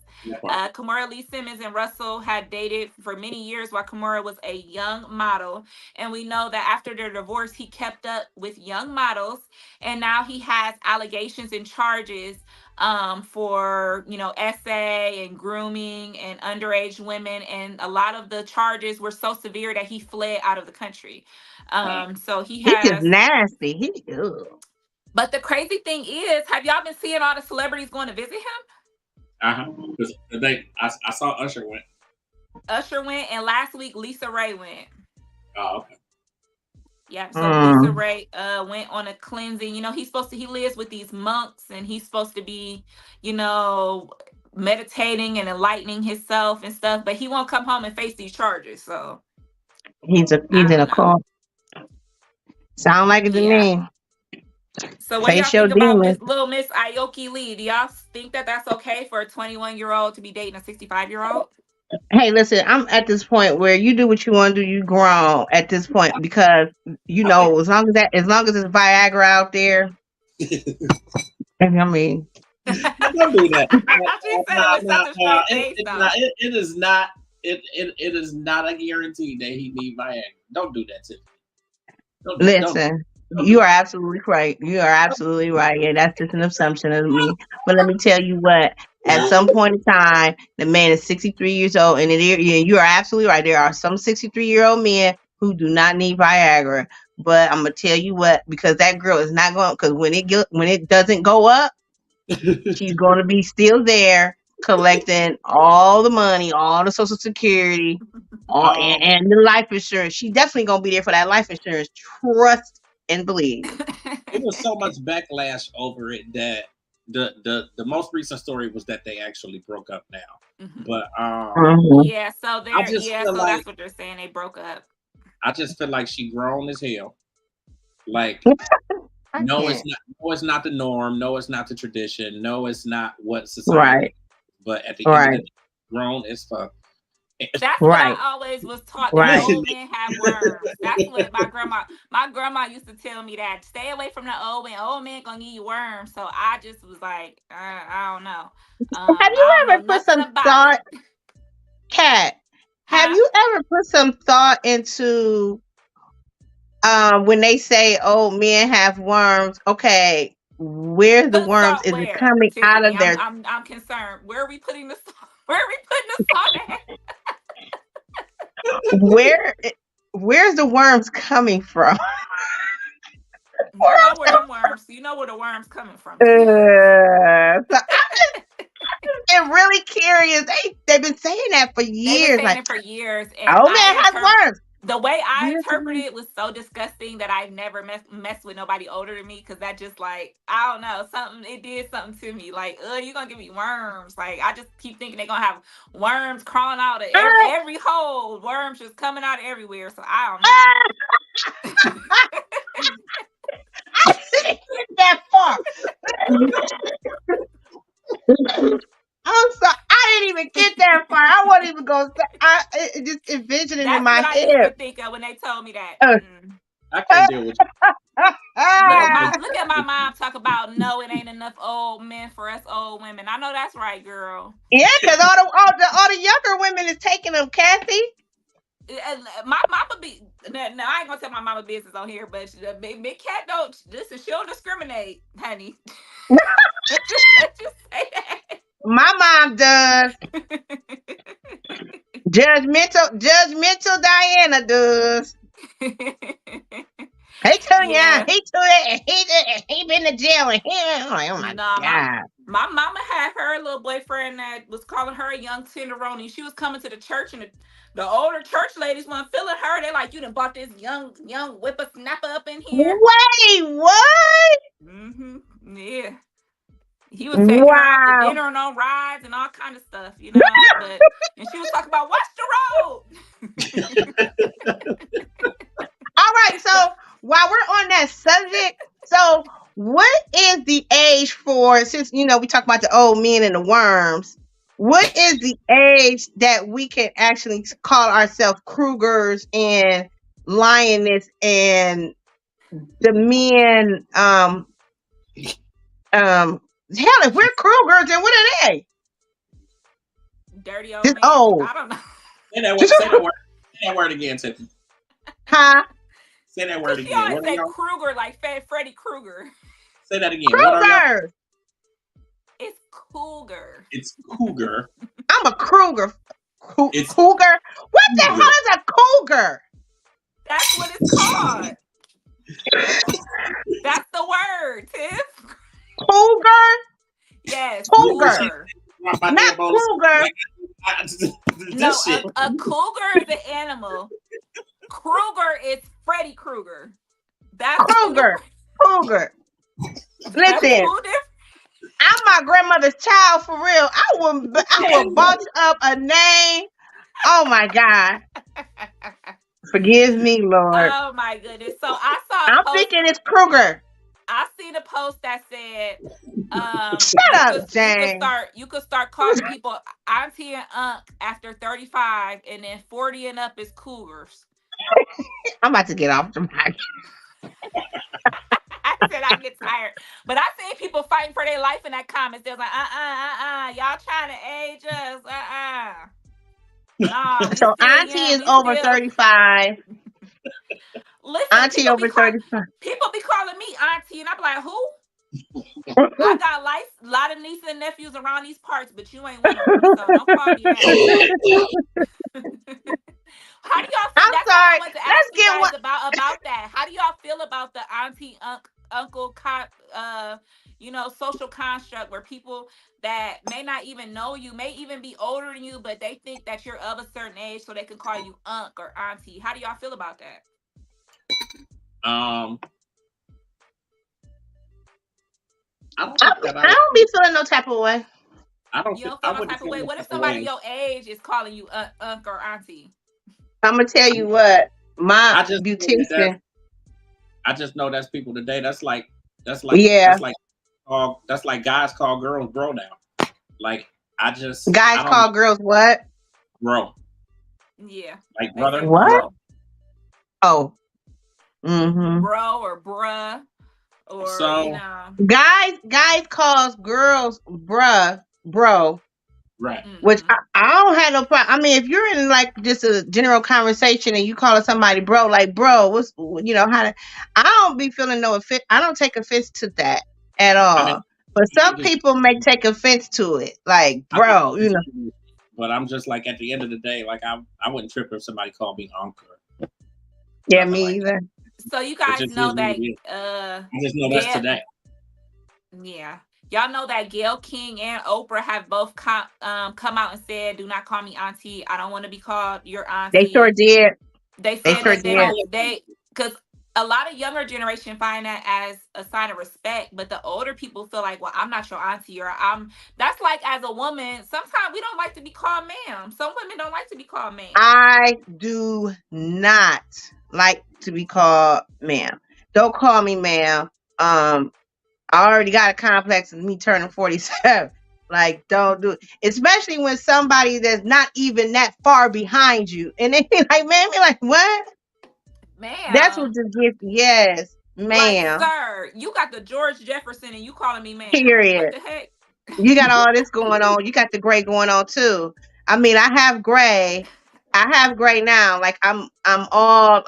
Kimora Lee Simmons and Russell had dated for many years while Kimora was a young model. And we know that after their divorce, he kept up with young models. And now he has allegations and charges for essay and grooming and underage women, and a lot of the charges were so severe that he fled out of the country. So he is nasty. But the crazy thing is, have y'all been seeing all the celebrities going to visit him? Because I saw Usher went. Usher went, and last week Lisa Ray went. Oh, okay. Yeah, so Lisa Ray went on a cleansing. He lives with these monks, and he's supposed to be, meditating and enlightening himself and stuff, but he won't come home and face these charges. So he's in a cult. Sound like it to me. So what do y'all think about Miss Aoki Lee? Do y'all think that that's okay for a 21-year-old to be dating a 65-year-old? Hey, listen, I'm at this point where you do what you want to do. You grown at this point, because as long as it's Viagra out there. I mean, don't do that. It is not. It is not a guarantee that he need Viagra. Don't do that, Tiffany. Listen, you are absolutely right. You are absolutely right. Yeah, that's just an assumption of me. But let me tell you what. At some point in time, the man is 63 years old, and you are absolutely right. There are some 63-year-old men who do not need Viagra. But I'm gonna tell you what, because that girl is not going. Because when it doesn't go up, she's going to be still there collecting all the money, all the Social Security, and the life insurance. She's definitely going to be there for that life insurance. Trust and believe. It was so much backlash over it that the most recent story was that they actually broke up now. But yeah, so that's what they're saying. They broke up. I just feel like she grown as hell. Like no, it's not the norm. No, it's not the tradition. No, it's not what society is. But at the end of the day, grown as fuck. That's what I always was taught. That old men have worms. That's what my grandma used to tell me, that stay away from the old man. Old man gonna give you worms. So I just was like, I don't know. Have you ever put some thought, Kat? Have you ever put some thought into when they say, "Oh, men have worms," okay, where's the Let's worms? start Is it where, coming out Tiffany? of their I'm concerned. Where are we putting the song? Where are we putting the song at? where? Where's the worms coming from? You know where them worms. You know where the worms coming from. So I'm really curious. They've been saying that for They've been years. saying Like, it for years, and oh man has worms. the way I Where's the interpreted worms? it was so disgusting that I never mess with nobody older than me, because that just, like, I don't know, something, it did something to me. Like, you gonna give me worms? Like, I just keep thinking they're gonna have worms crawling out of every hole, worms just coming out of everywhere. So I don't know. I didn't get that far. I'm sorry, I didn't even get that far. I wasn't even gonna say. Just envisioning in That's my what I used to head. think of when they told me that. I can't deal with you. Look at my mom talk about, no, it ain't enough old men for us old women. I know that's right, girl. Yeah, because all the younger women is taking them, Kathy. My mama be no, I ain't gonna tell my mama business on here, but big cat don't listen. She don't discriminate, honey. Just say that. My mom does. Judgmental Diana does. Hey, Tonya, he been to jail and oh my God. My mama had her little boyfriend that was calling her a young tenderoni. She was coming to the church, and the older church ladies weren't feeling her. They like, you done bought this young whippersnapper up in here. Wait, what? Yeah. He was taking her out to dinner and on rides and all kind of stuff, you know. And she was talking about, watch the road. All right, so while we're on that subject, so what is the age for, since we talk about the old men and the worms, what is the age that we can actually call ourselves Krugers and Lioness and the men? Hell, if we're Krugers, then what are they? Dirty old man. Oh, I don't know. Say that word again, Tiffany. Huh? Say that word again. She always say Kruger, like Freddy Krueger. Say that again. Kruger. It's cougar. It's cougar. I'm a Kruger. It's cougar. What the hell is a cougar? That's what it's called. That's the word, Tiff. Cougar? Yes, cougar. Not cougar. No, a cougar is an animal. Kruger is Freddy Krueger. That's Cougar. Listen, I'm my grandmother's child for real. I would bunch up a name. Oh my God. Forgive me, Lord. Oh my goodness. So I'm thinking it's Kruger. I seen a post that said, shut up, Jane. You could start calling people auntie and unc after 35, and then 40 and up is cougars. I'm about to get off the mic. I said I get tired, but I see people fighting for their life in that comments. They're like, y'all trying to age us, No, so auntie is over 35. Listen, auntie over 35. People be calling me auntie, and I'm like, who? I got a lot of nieces and nephews around these parts, but you ain't one of them, so don't call me that. How do y'all feel? I'm That's sorry. What I want to ask you guys about that. How do y'all feel about the auntie, uncle, social construct where people that may not even know you, may even be older than you, but they think that you're of a certain age, so they can call you unc or auntie? How do y'all feel about that? I don't be feeling no type of way. You don't feel no type of way. What if somebody your age is calling you unc or auntie? I'm gonna tell you what, my beautician. I just know that's people today. That's like guys call girls bro now. Like guys call girls what? Bro. Yeah. Like brother. What? Bro. Oh. Mm-hmm. Bro or bruh. Or guys calls girls bruh, bro. Right. Which I don't have no problem. I mean, if you're in like just a general conversation and you calling somebody bro, like bro, what's how to? I don't be feeling no offense. I don't take offense to that at I mean, all. But some just, people may take offense to it, like I just bro, but I'm just like at the end of the day, like I wouldn't trip if somebody called me uncle. Yeah, Nothing me like either. So you it. guys Just know is what that it is. I just know that's Gail, today. yeah. Y'all know that Gail King and Oprah have both come out and said, "Do not call me auntie. I don't want to be called your They sure auntie." did. They They said sure that did. because a lot of younger generation find that as a sign of respect, but the older people feel like, well, I'm not your auntie, or I'm. That's like as a woman, sometimes we don't like to be called ma'am. Some women don't like to be called ma'am. I do not like to be called ma'am. Don't call me ma'am. I already got a complex of me turning 47. Like, don't do it. Especially when somebody that's not even that far behind you. And they be like, man, be like, what? That's what Ma'am, just gets, yes, like, ma'am. sir, you got the George Jefferson and you calling me ma'am. What Period. the heck? You got all this going on. You got the gray going on too. I mean, I have gray. I have gray now. Like I'm all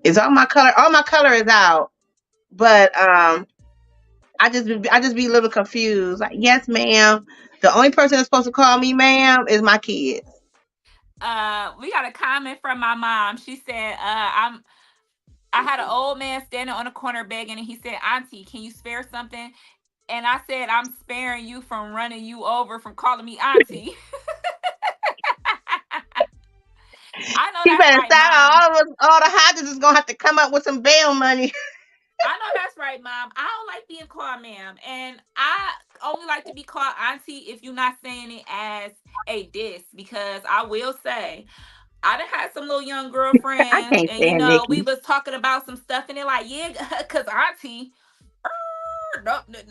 is all my color is out. But I just be a little confused. Like, yes, ma'am. The only person that's supposed to call me ma'am is my kids. We got a comment from my mom. She said, I had an old man standing on a corner begging, and he said, "Auntie, can you spare something?" And I said, "I'm sparing you from running you over from calling me auntie." I know You that's better right, stop. mom. All the Hodges is gonna have to come up with some bail money. I know that's right, mom. I don't like being called ma'am, and I only like to be called auntie if you're not saying it as a diss. Because I will say, I done had some little young I girlfriends, can't and stand we Nikki. was talking about some stuff, and they're like, "Yeah, cause auntie." No, wait,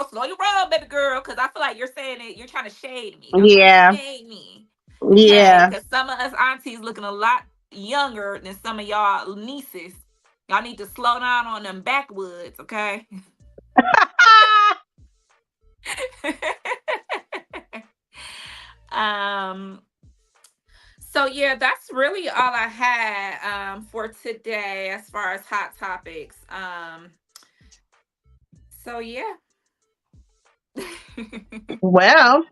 slow your roll, baby girl, because I feel like you're saying it. You're trying to shade me. Y'all trying to Yeah, shade me, okay? yeah. Because some of us aunties looking a lot younger than some of y'all nieces. Y'all need to slow down on them backwoods, okay? um. So yeah, that's really all I had for today as far as hot topics. So yeah. Well,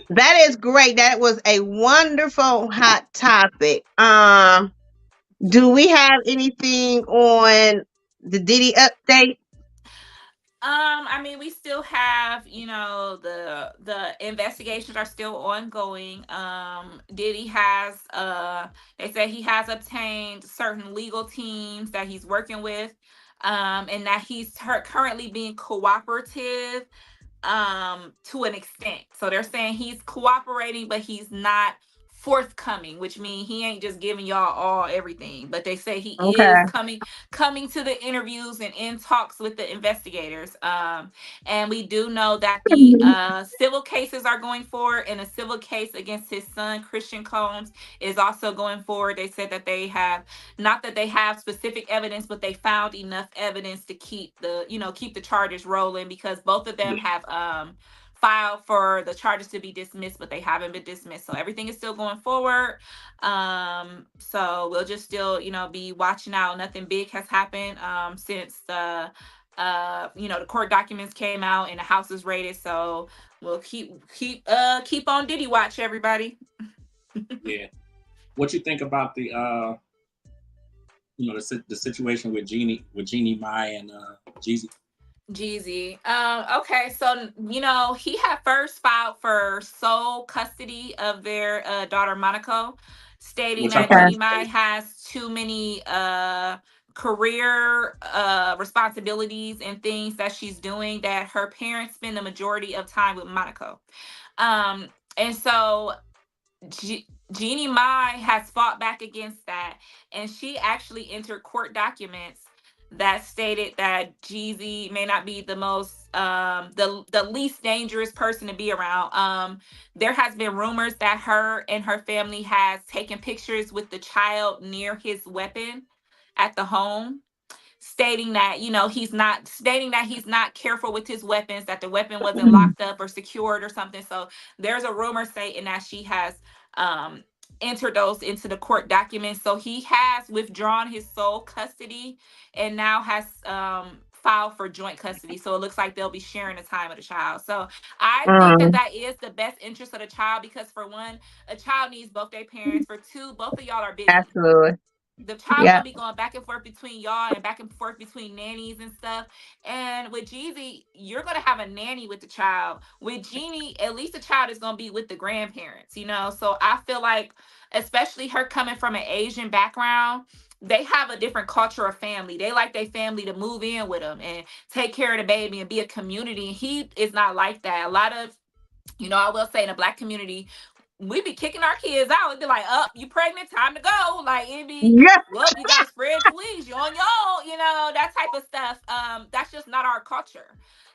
that is great. That was a wonderful hot topic. Do we have anything on the Diddy update? I mean, we still have, the investigations are still ongoing. Diddy has they say he has obtained certain legal teams that he's working with, and that he's currently being cooperative to an extent. So they're saying he's cooperating, but he's not forthcoming, which means he ain't just giving y'all all everything. But they say he is Okay. coming to the interviews and in talks with the investigators. And we do know that the civil cases are going forward, and a civil case against his son Christian Combs is also going forward. They said that they have, not that they have specific evidence, but they found enough evidence to keep the charges rolling, because both of them have filed for the charges to be dismissed, but they haven't been dismissed. So everything is still going forward. So we'll just still, be watching out. Nothing big has happened since the court documents came out and the house was raided. So we'll keep on Diddy watch, everybody. Yeah. What you think about the the situation with Jeannie Mai and Jeezy? Jeezy. Okay, so he had first filed for sole custody of their daughter Monaco, stating Which I that thought Jeannie was Mai crazy. has too many career responsibilities and things that she's doing, that her parents spend the majority of time with Monaco. And so Jeannie Mai has fought back against that, and she actually entered court documents that stated that Jeezy may not be the most the least dangerous person to be around. There has been rumors that her and her family has taken pictures with the child near his weapon at the home. stating that, he's not careful with his weapons, that the weapon wasn't locked up or secured or something. So there's a rumor stating that she has um entered those into the court documents. So he has withdrawn his sole custody and now has filed for joint custody. So it looks like they'll be sharing the time of the child. So I think that Mm, that is the best interest of the child, because for one, a child needs both their parents. For two, both of y'all are busy. absolutely. The child Yeah. gonna be going back and forth between y'all and back and forth between nannies and stuff. And with Jeezy, you're gonna have a nanny with the child. With Jeannie, at least the child is gonna be with the grandparents, you know. So I feel like, especially her coming from an Asian background, they have a different culture of family. They like their family to move in with them and take care of the baby and be a community. And he is not like that. A lot of, I will say, in the Black community, we be kicking our kids out. It'd be like, up, you pregnant, time to go. Like, it'd be, Yeah. well, you gotta spread your wings, you on your own, that type of stuff. That's just not our culture.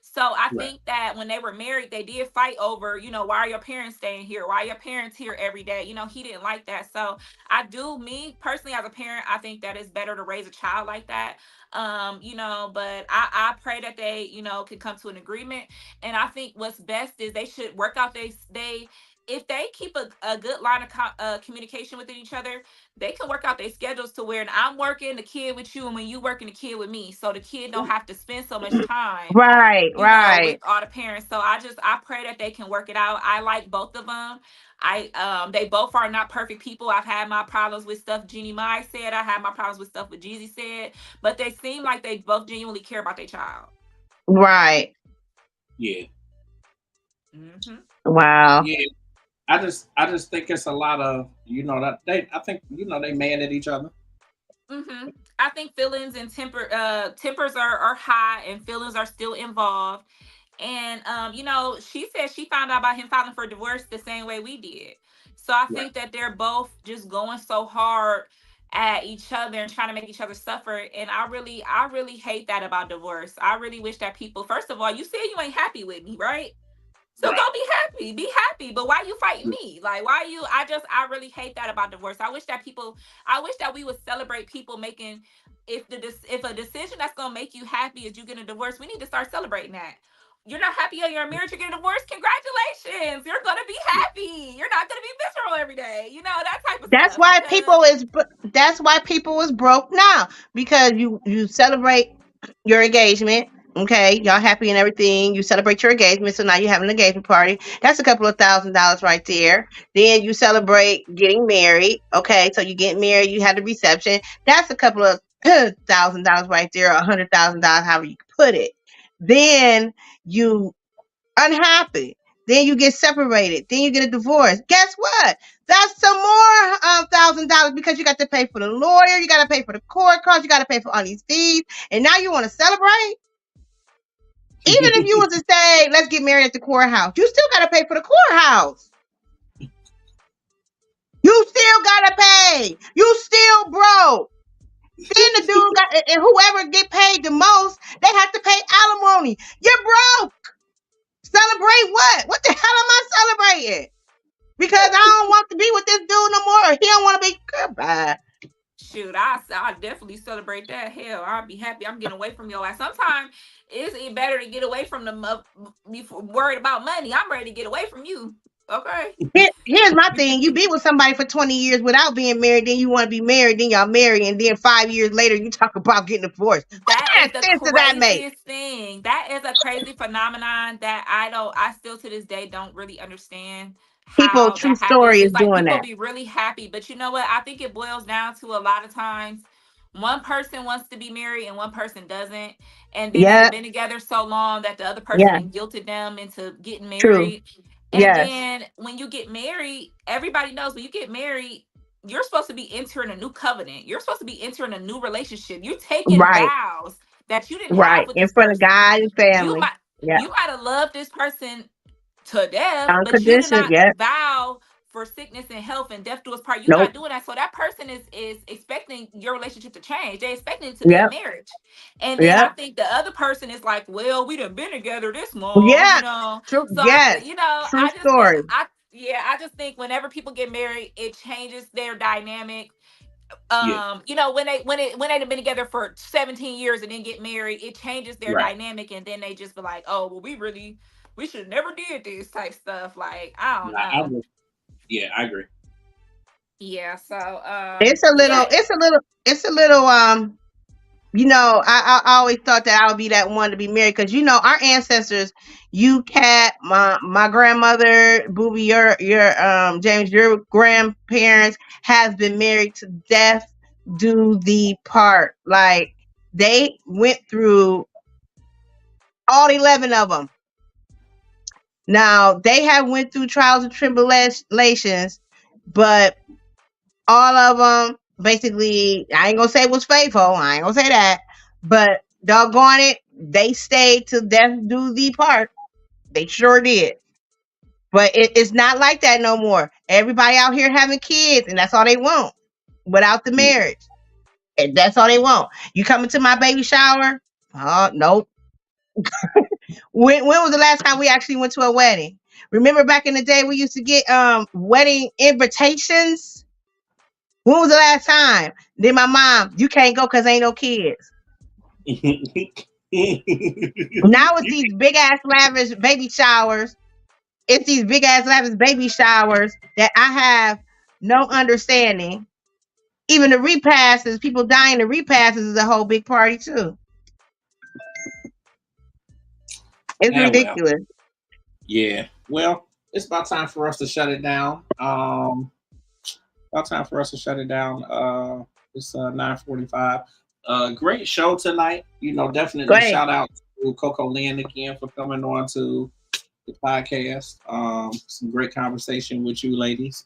So I Right. think that when they were married, they did fight over, why are your parents staying here? Why are your parents here every day? He didn't like that. So me personally, as a parent, I think that it's better to raise a child like that. But I pray that they, can come to an agreement. And I think what's best is they should work out they if they keep a good line of communication with each other, they can work out their schedules to where I'm working the kid with you and when you working the kid with me. So the kid don't have to spend so much time, Right. with Right. all the parents. So I pray that they can work it out. I like both of them. They both are not perfect people. I've had my problems with stuff Jeannie Mai said. I had my problems with stuff what Jeezy said. But they seem like they both genuinely care about their child. Right. Yeah. Mm-hmm. Wow. Yeah. I just think it's a lot of, that I think, they mad at each other. Mm-hmm. I think feelings and tempers are high and feelings are still involved. And she said she found out about him filing for divorce the same way we did. So I Right. think that they're both just going so hard at each other and trying to make each other suffer. And I really hate that about divorce. I really wish that people, first of all, you said you ain't happy with me, right? So go Right. be happy. Be happy. But why you fighting me? Like, why you I really hate that about divorce. I wish that we would celebrate people making, if a decision that's gonna make you happy is you getting a divorce, we need to start celebrating that. You're not happy in your marriage, you're getting divorced. Congratulations. You're gonna be happy. You're not gonna be miserable every day. That type of That's stuff. why Because people is that's why people is broke now, because you celebrate your engagement. Okay, y'all happy and everything. You celebrate your engagement, so now you have an engagement party. That's a couple of $1,000 right there. Then you celebrate getting married. Okay, so you get married, you had the reception. That's a couple of $1,000 right there, $100,000, however you put it. Then you unhappy. Then you get separated. Then you get a divorce. Guess what? That's some more $1,000, because you got to pay for the lawyer, you got to pay for the court costs, you got to pay for all these fees, and now you want to celebrate. Even if you was to say, let's get married at the courthouse, you still got to pay for the courthouse. You still got to pay. You still broke. Then the dude got, and whoever get paid the most, they have to pay alimony. You're broke. Celebrate what? What the hell am I celebrating? Because I don't want to be with this dude no more. He don't want to be. Goodbye. shoot, I definitely celebrate that. Hell, I'll be happy. I'm getting away from your ass. Sometimes it's better to get away from them before worried about money. I'm ready to get away from you. Okay. Here's my thing. You be with somebody for 20 years without being married, then you want to be married, then y'all marry, and then 5 years later you talk about getting divorced. What That kind is of the sense does that make? craziest thing. That is a crazy phenomenon that I still to this day don't really understand People, how true that happens. story is It's like doing people that. be really happy, but you know what? I think it boils down to a lot of times one person wants to be married and one person doesn't. And then they've Yeah, been together so long that the other person yeah, then guilted them into getting true. married. And Yes, then when you get married, everybody knows when you get married, you're supposed to be entering a new covenant. You're supposed to be entering a new relationship. You're taking right, vows that you didn't have right. with In this front of person. God and You family. might Yeah, you might have loved this person to death, but you did unconditional. not Yeah, vow for sickness and health and death do us part. You're not nope. doing that. So that person is expecting your relationship to change. They're expecting it to be a Yep, marriage. And then I yep, think the other person is like, well, we done been together this long, yeah. True. So Yes, true I just think story. I just think whenever people get married, it changes their dynamic. you know, when they've been together for 17 years and then get married, it changes their Right. dynamic, and then they just be like, oh well, we should never did this type stuff. Like, I don't Right. I know. agree. Yeah, I agree. Yeah, so It's a little, yeah. you know, I always thought that I would be that one to be married because, you know, our ancestors, you, Cat, my grandmother, Booby, your James, your grandparents has been married to death do the part. Like, they went through all 11 of them. Now, they have went through trials and tribulations, but all of them basically, I ain't gonna say was faithful. I ain't gonna say that, but doggone it, they stayed till death do the part. They sure did. But it's not like that no more. Everybody out here having kids, and that's all they want without the Yeah. marriage. And that's all they want. You coming to my baby shower? Oh, nope. When was the last time we actually went to a wedding? Remember back in the day we used to get wedding invitations? When was the last time? Then my mom, you can't go because ain't no kids. Now it's these big ass lavish baby showers. It's these big ass lavish baby showers that I have no understanding. Even the repasses, people dying the repasses is a whole big party too. It's Yeah, well, ridiculous. yeah. Well, it's about time for us to shut it down. About time for us to shut it down. It's 9:45. Great show tonight. You know, definitely Great. shout out to Coko Lynn again for coming on to the podcast. Some great conversation with you ladies.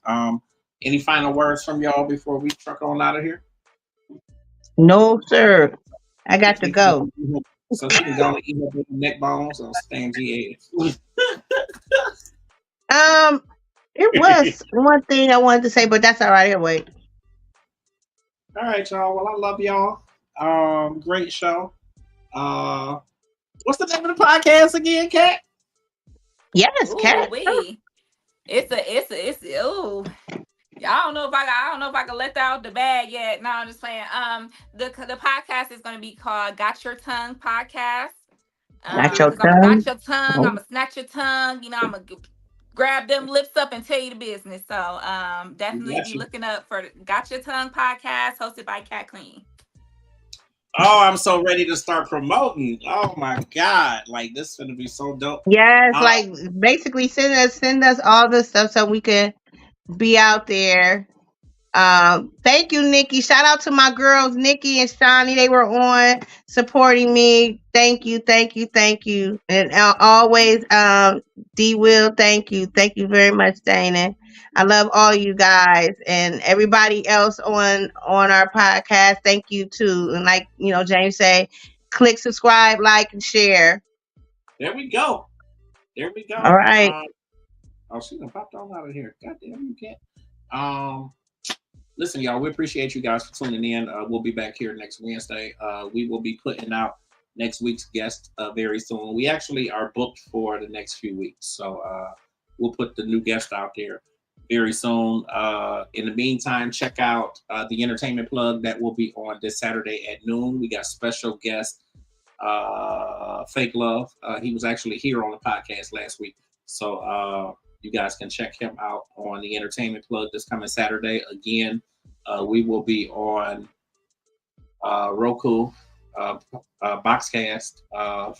Any final words from y'all before we truck on out of here? No, sir. I got to Tiffany, go. so she can go and eat her neck bones or stand GA. It was one thing I wanted to say, but that's all right. Here, wait. All right, y'all. Well, I love y'all. Great show. What's the name of the podcast again, Kat? Yes, Ooh, cat. it's ooh. Yeah, I don't know if I can let that out the bag yet. No, I'm just playing. The podcast is going to be called "Got Your Tongue" podcast. Not your Because I'm gonna got tongue. your tongue. I'm gonna snatch your tongue. You know, I'm gonna grab them lips up and tell you the business. So, definitely Got be you. looking up for "Got Your Tongue" podcast hosted by Cat Queen. Oh, I'm so ready to start promoting. Oh my god, like this is gonna be so dope. Yes, Uh, like basically send us all the stuff so we can be out there. Thank you, Nikki. Shout out to my girls, Nikki and Shawnee. They were on supporting me. Thank you, thank you, thank you. And always, D Will, thank you very much, Dana. I love all you guys and everybody else on our podcast. Thank you too. And like James say, click subscribe, like, and share. there we go. There we All go. right. Oh, she done popped on out of here. God damn, you can't. Listen, y'all, we appreciate you guys for tuning in. We'll be back here next Wednesday. We will be putting out next week's guest very soon. We actually are booked for the next few weeks, so we'll put the new guest out there very soon. In the meantime, check out the entertainment plug that will be on this Saturday at noon. We got special guest Fake Love. He was actually here on the podcast last week, so you guys can check him out on the entertainment plug this coming Saturday. Again, we will be on Roku, Boxcast,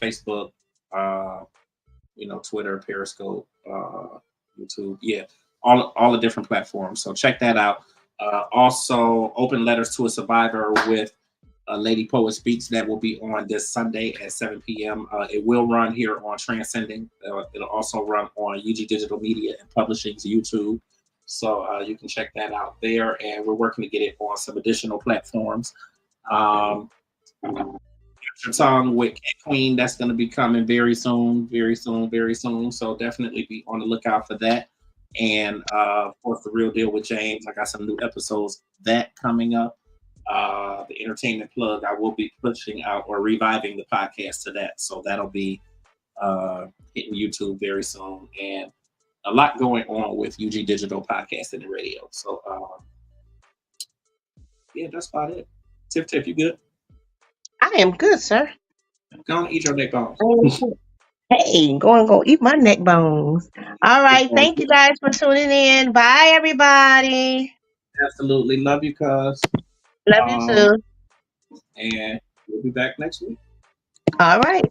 Facebook, Twitter, Periscope, YouTube. Yeah, all the different platforms. So check that out. Also, Open Letters to a Survivor with Lady Poet Speaks that will be on this Sunday at 7 p.m. It will run here on Transcending. It'll also run on UG Digital Media and Publishing's YouTube. So you can check that out there. And we're working to get it on some additional platforms. Your Tongue with Kwueen, that's going to be coming very soon, very soon, very soon. So definitely be on the lookout for that. And of course, The Real Deal with James. I got some new episodes of that coming up. The entertainment plug, I will be pushing out or reviving the podcast to that, so that'll be hitting YouTube very soon, and a lot going on with UG Digital Podcast and the radio. So Yeah, that's about it. Tiff, you good? I am good, sir. Go on, eat your neck bones. Hey, go eat my neck bones. All right. Thank you guys for tuning in. Bye, everybody. Absolutely love you, cuz. Love you too. And we'll be back next week. All right.